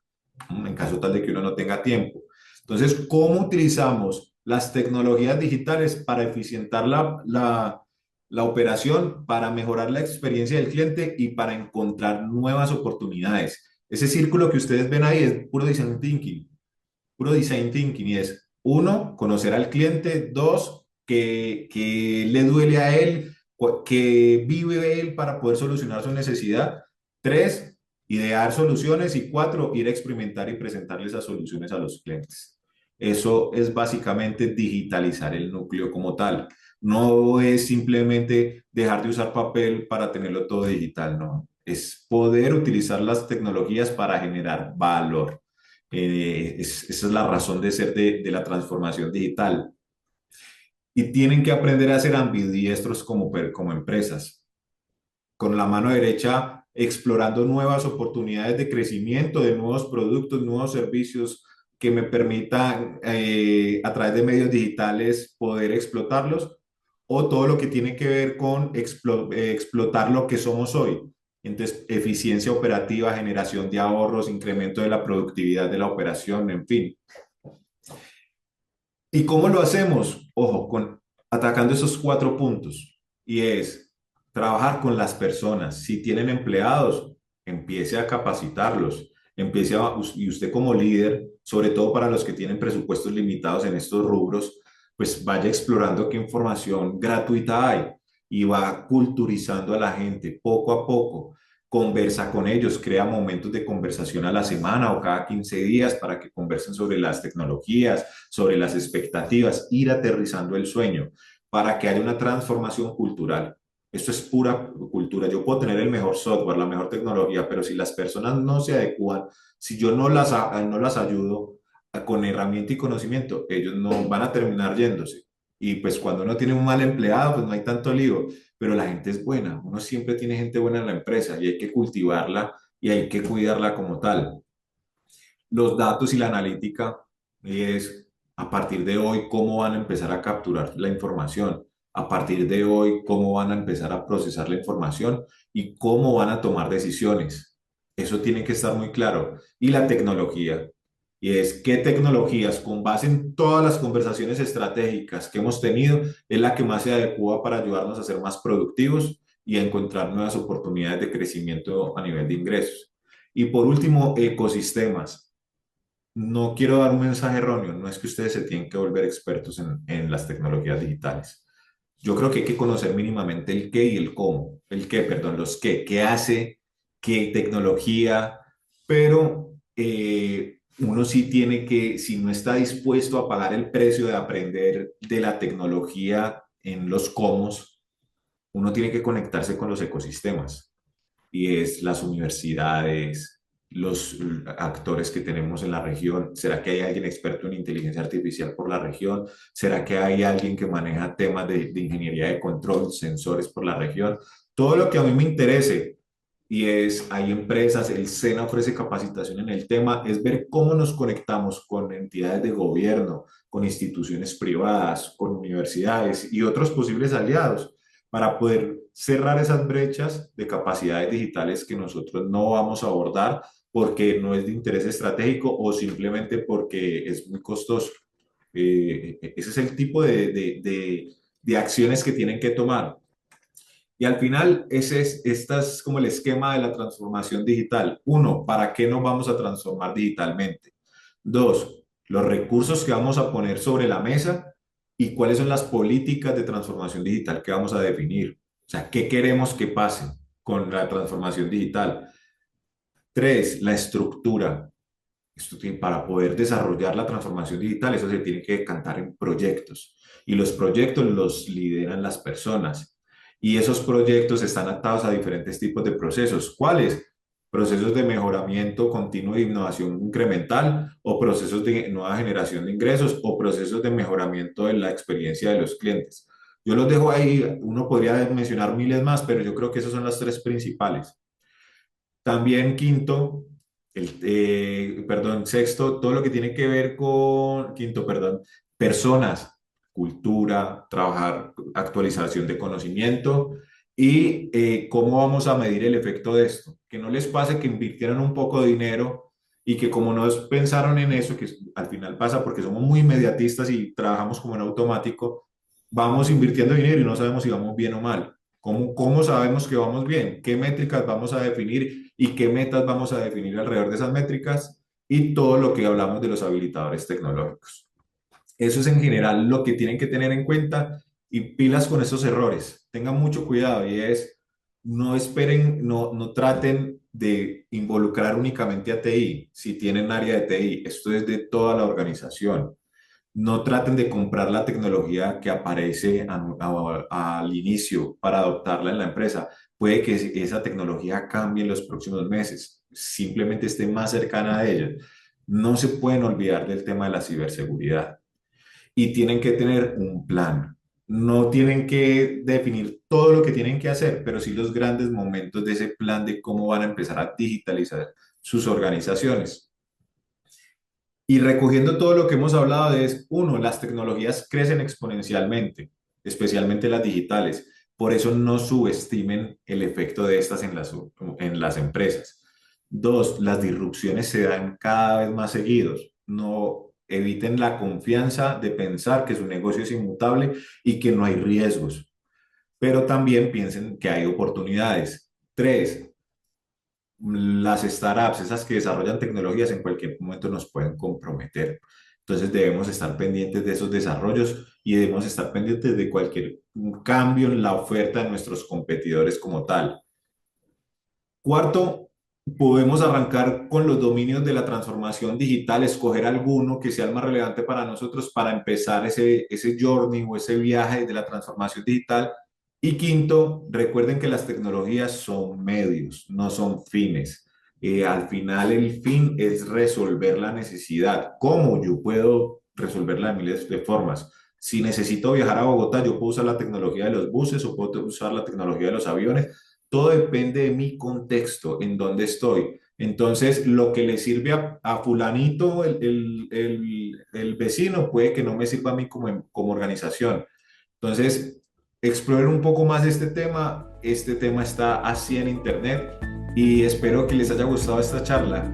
en caso tal de que uno no tenga tiempo. Entonces, ¿cómo utilizamos las tecnologías digitales para eficientar la operación, para mejorar la experiencia del cliente y para encontrar nuevas oportunidades? Ese círculo que ustedes ven ahí es puro design thinking y es, uno, conocer al cliente; dos, que le duele a él, que vive él para poder solucionar su necesidad; tres, idear soluciones; y cuatro, ir a experimentar y presentarles esas soluciones a los clientes. Eso es básicamente digitalizar el núcleo como tal. No es simplemente dejar de usar papel para tenerlo todo digital, no. Es poder utilizar las tecnologías para generar valor. Esa es la razón de ser de la transformación digital. Y tienen que aprender a ser ambidiestros como empresas, con la mano derecha explorando nuevas oportunidades de crecimiento, de nuevos productos, nuevos servicios que me permitan a través de medios digitales poder explotarlos, o todo lo que tiene que ver con explotar lo que somos hoy. Entonces, eficiencia operativa, generación de ahorros, incremento de la productividad de la operación, en fin. ¿Y cómo lo hacemos? Ojo, atacando esos cuatro puntos. Y es trabajar con las personas. Si tienen empleados, empiece a capacitarlos. Y usted como líder, sobre todo para los que tienen presupuestos limitados en estos rubros, pues vaya explorando qué información gratuita hay y va culturizando a la gente poco a poco. Conversa con ellos, crea momentos de conversación a la semana o cada 15 días para que conversen sobre las tecnologías, sobre las expectativas, ir aterrizando el sueño para que haya una transformación cultural. Esto es pura cultura. Yo puedo tener el mejor software, la mejor tecnología, pero si las personas no se adecúan, si yo no las ayudo con herramienta y conocimiento, ellos no van a terminar yéndose. Y pues cuando uno tiene un mal empleado, pues no hay tanto lío, pero la gente es buena. Uno siempre tiene gente buena en la empresa y hay que cultivarla y hay que cuidarla como tal. Los datos y la analítica es a partir de hoy cómo van a empezar a capturar la información, a partir de hoy cómo van a empezar a procesar la información y cómo van a tomar decisiones. Eso tiene que estar muy claro. Y la tecnología, y es qué tecnologías, con base en todas las conversaciones estratégicas que hemos tenido, es la que más se adecua para ayudarnos a ser más productivos y a encontrar nuevas oportunidades de crecimiento a nivel de ingresos. Y por último, ecosistemas. No quiero dar un mensaje erróneo, no es que ustedes se tienen que volver expertos en las tecnologías digitales. Yo creo que hay que conocer mínimamente el qué y el cómo. El qué, perdón, los qué hace, qué tecnología, pero uno sí tiene que, si no está dispuesto a pagar el precio de aprender de la tecnología en los cómo, uno tiene que conectarse con los ecosistemas y es las universidades, los actores que tenemos en la región. ¿Será que hay alguien experto en inteligencia artificial por la región? ¿Será que hay alguien que maneja temas de ingeniería de control, sensores por la región? Todo lo que a mí me interese y es, hay empresas, el SENA ofrece capacitación en el tema, es ver cómo nos conectamos con entidades de gobierno, con instituciones privadas, con universidades y otros posibles aliados para poder cerrar esas brechas de capacidades digitales que nosotros no vamos a abordar porque no es de interés estratégico o simplemente porque es muy costoso. Ese es el tipo de acciones que tienen que tomar. Y al final, esta es como el esquema de la transformación digital. Uno, ¿para qué nos vamos a transformar digitalmente? Dos, los recursos que vamos a poner sobre la mesa y cuáles son las políticas de transformación digital que vamos a definir. O sea, ¿qué queremos que pase con la transformación digital? Tres, la estructura. Para poder desarrollar la transformación digital, eso se tiene que cantar en proyectos. Y los proyectos los lideran las personas. Y esos proyectos están atados a diferentes tipos de procesos. ¿Cuáles? Procesos de mejoramiento continuo de innovación incremental o procesos de nueva generación de ingresos o procesos de mejoramiento de la experiencia de los clientes. Yo los dejo ahí, uno podría mencionar miles más, pero yo creo que esos son las tres principales. También quinto, perdón, sexto, todo lo que tiene que ver con, quinto, perdón, personas, cultura, trabajar, actualización de conocimiento y cómo vamos a medir el efecto de esto. Que no les pase que invirtieran un poco de dinero y que como no pensaron en eso, que al final pasa porque somos muy inmediatistas y trabajamos como en automático, vamos invirtiendo dinero y no sabemos si vamos bien o mal. ¿Cómo sabemos que vamos bien? ¿Qué métricas vamos a definir y qué metas vamos a definir alrededor de esas métricas? Y todo lo que hablamos de los habilitadores tecnológicos. Eso es en general lo que tienen que tener en cuenta y pilas con esos errores. Tengan mucho cuidado y es, no esperen, no traten de involucrar únicamente a TI si tienen área de TI. Esto es de toda la organización. No traten de comprar la tecnología que aparece al inicio para adoptarla en la empresa. Puede que esa tecnología cambie en los próximos meses, simplemente esté más cercana a ella. No se pueden olvidar del tema de la ciberseguridad y tienen que tener un plan. No tienen que definir todo lo que tienen que hacer, pero sí los grandes momentos de ese plan de cómo van a empezar a digitalizar sus organizaciones. Y recogiendo todo lo que hemos hablado de es, uno, las tecnologías crecen exponencialmente, especialmente las digitales. Por eso no subestimen el efecto de estas en las empresas. Dos, las disrupciones se dan cada vez más seguidos. No eviten la confianza de pensar que su negocio es inmutable y que no hay riesgos, pero también piensen que hay oportunidades. Tres, las startups, esas que desarrollan tecnologías, en cualquier momento nos pueden comprometer. Entonces debemos estar pendientes de esos desarrollos y debemos estar pendientes de cualquier cambio en la oferta de nuestros competidores como tal. Cuarto, podemos arrancar con los dominios de la transformación digital, escoger alguno que sea el más relevante para nosotros para empezar ese journey o ese viaje de la transformación digital. Y quinto, recuerden que las tecnologías son medios, no son fines. Al final el fin es resolver la necesidad. ¿Cómo yo puedo resolverla de miles de formas? Si necesito viajar a Bogotá, yo puedo usar la tecnología de los buses o puedo usar la tecnología de los aviones. Todo depende de mi contexto, en dónde estoy. Entonces, lo que le sirve a fulanito, el vecino, puede que no me sirva a mí como organización. Entonces, explorar un poco más este tema. Este tema está así en internet y espero que les haya gustado esta charla.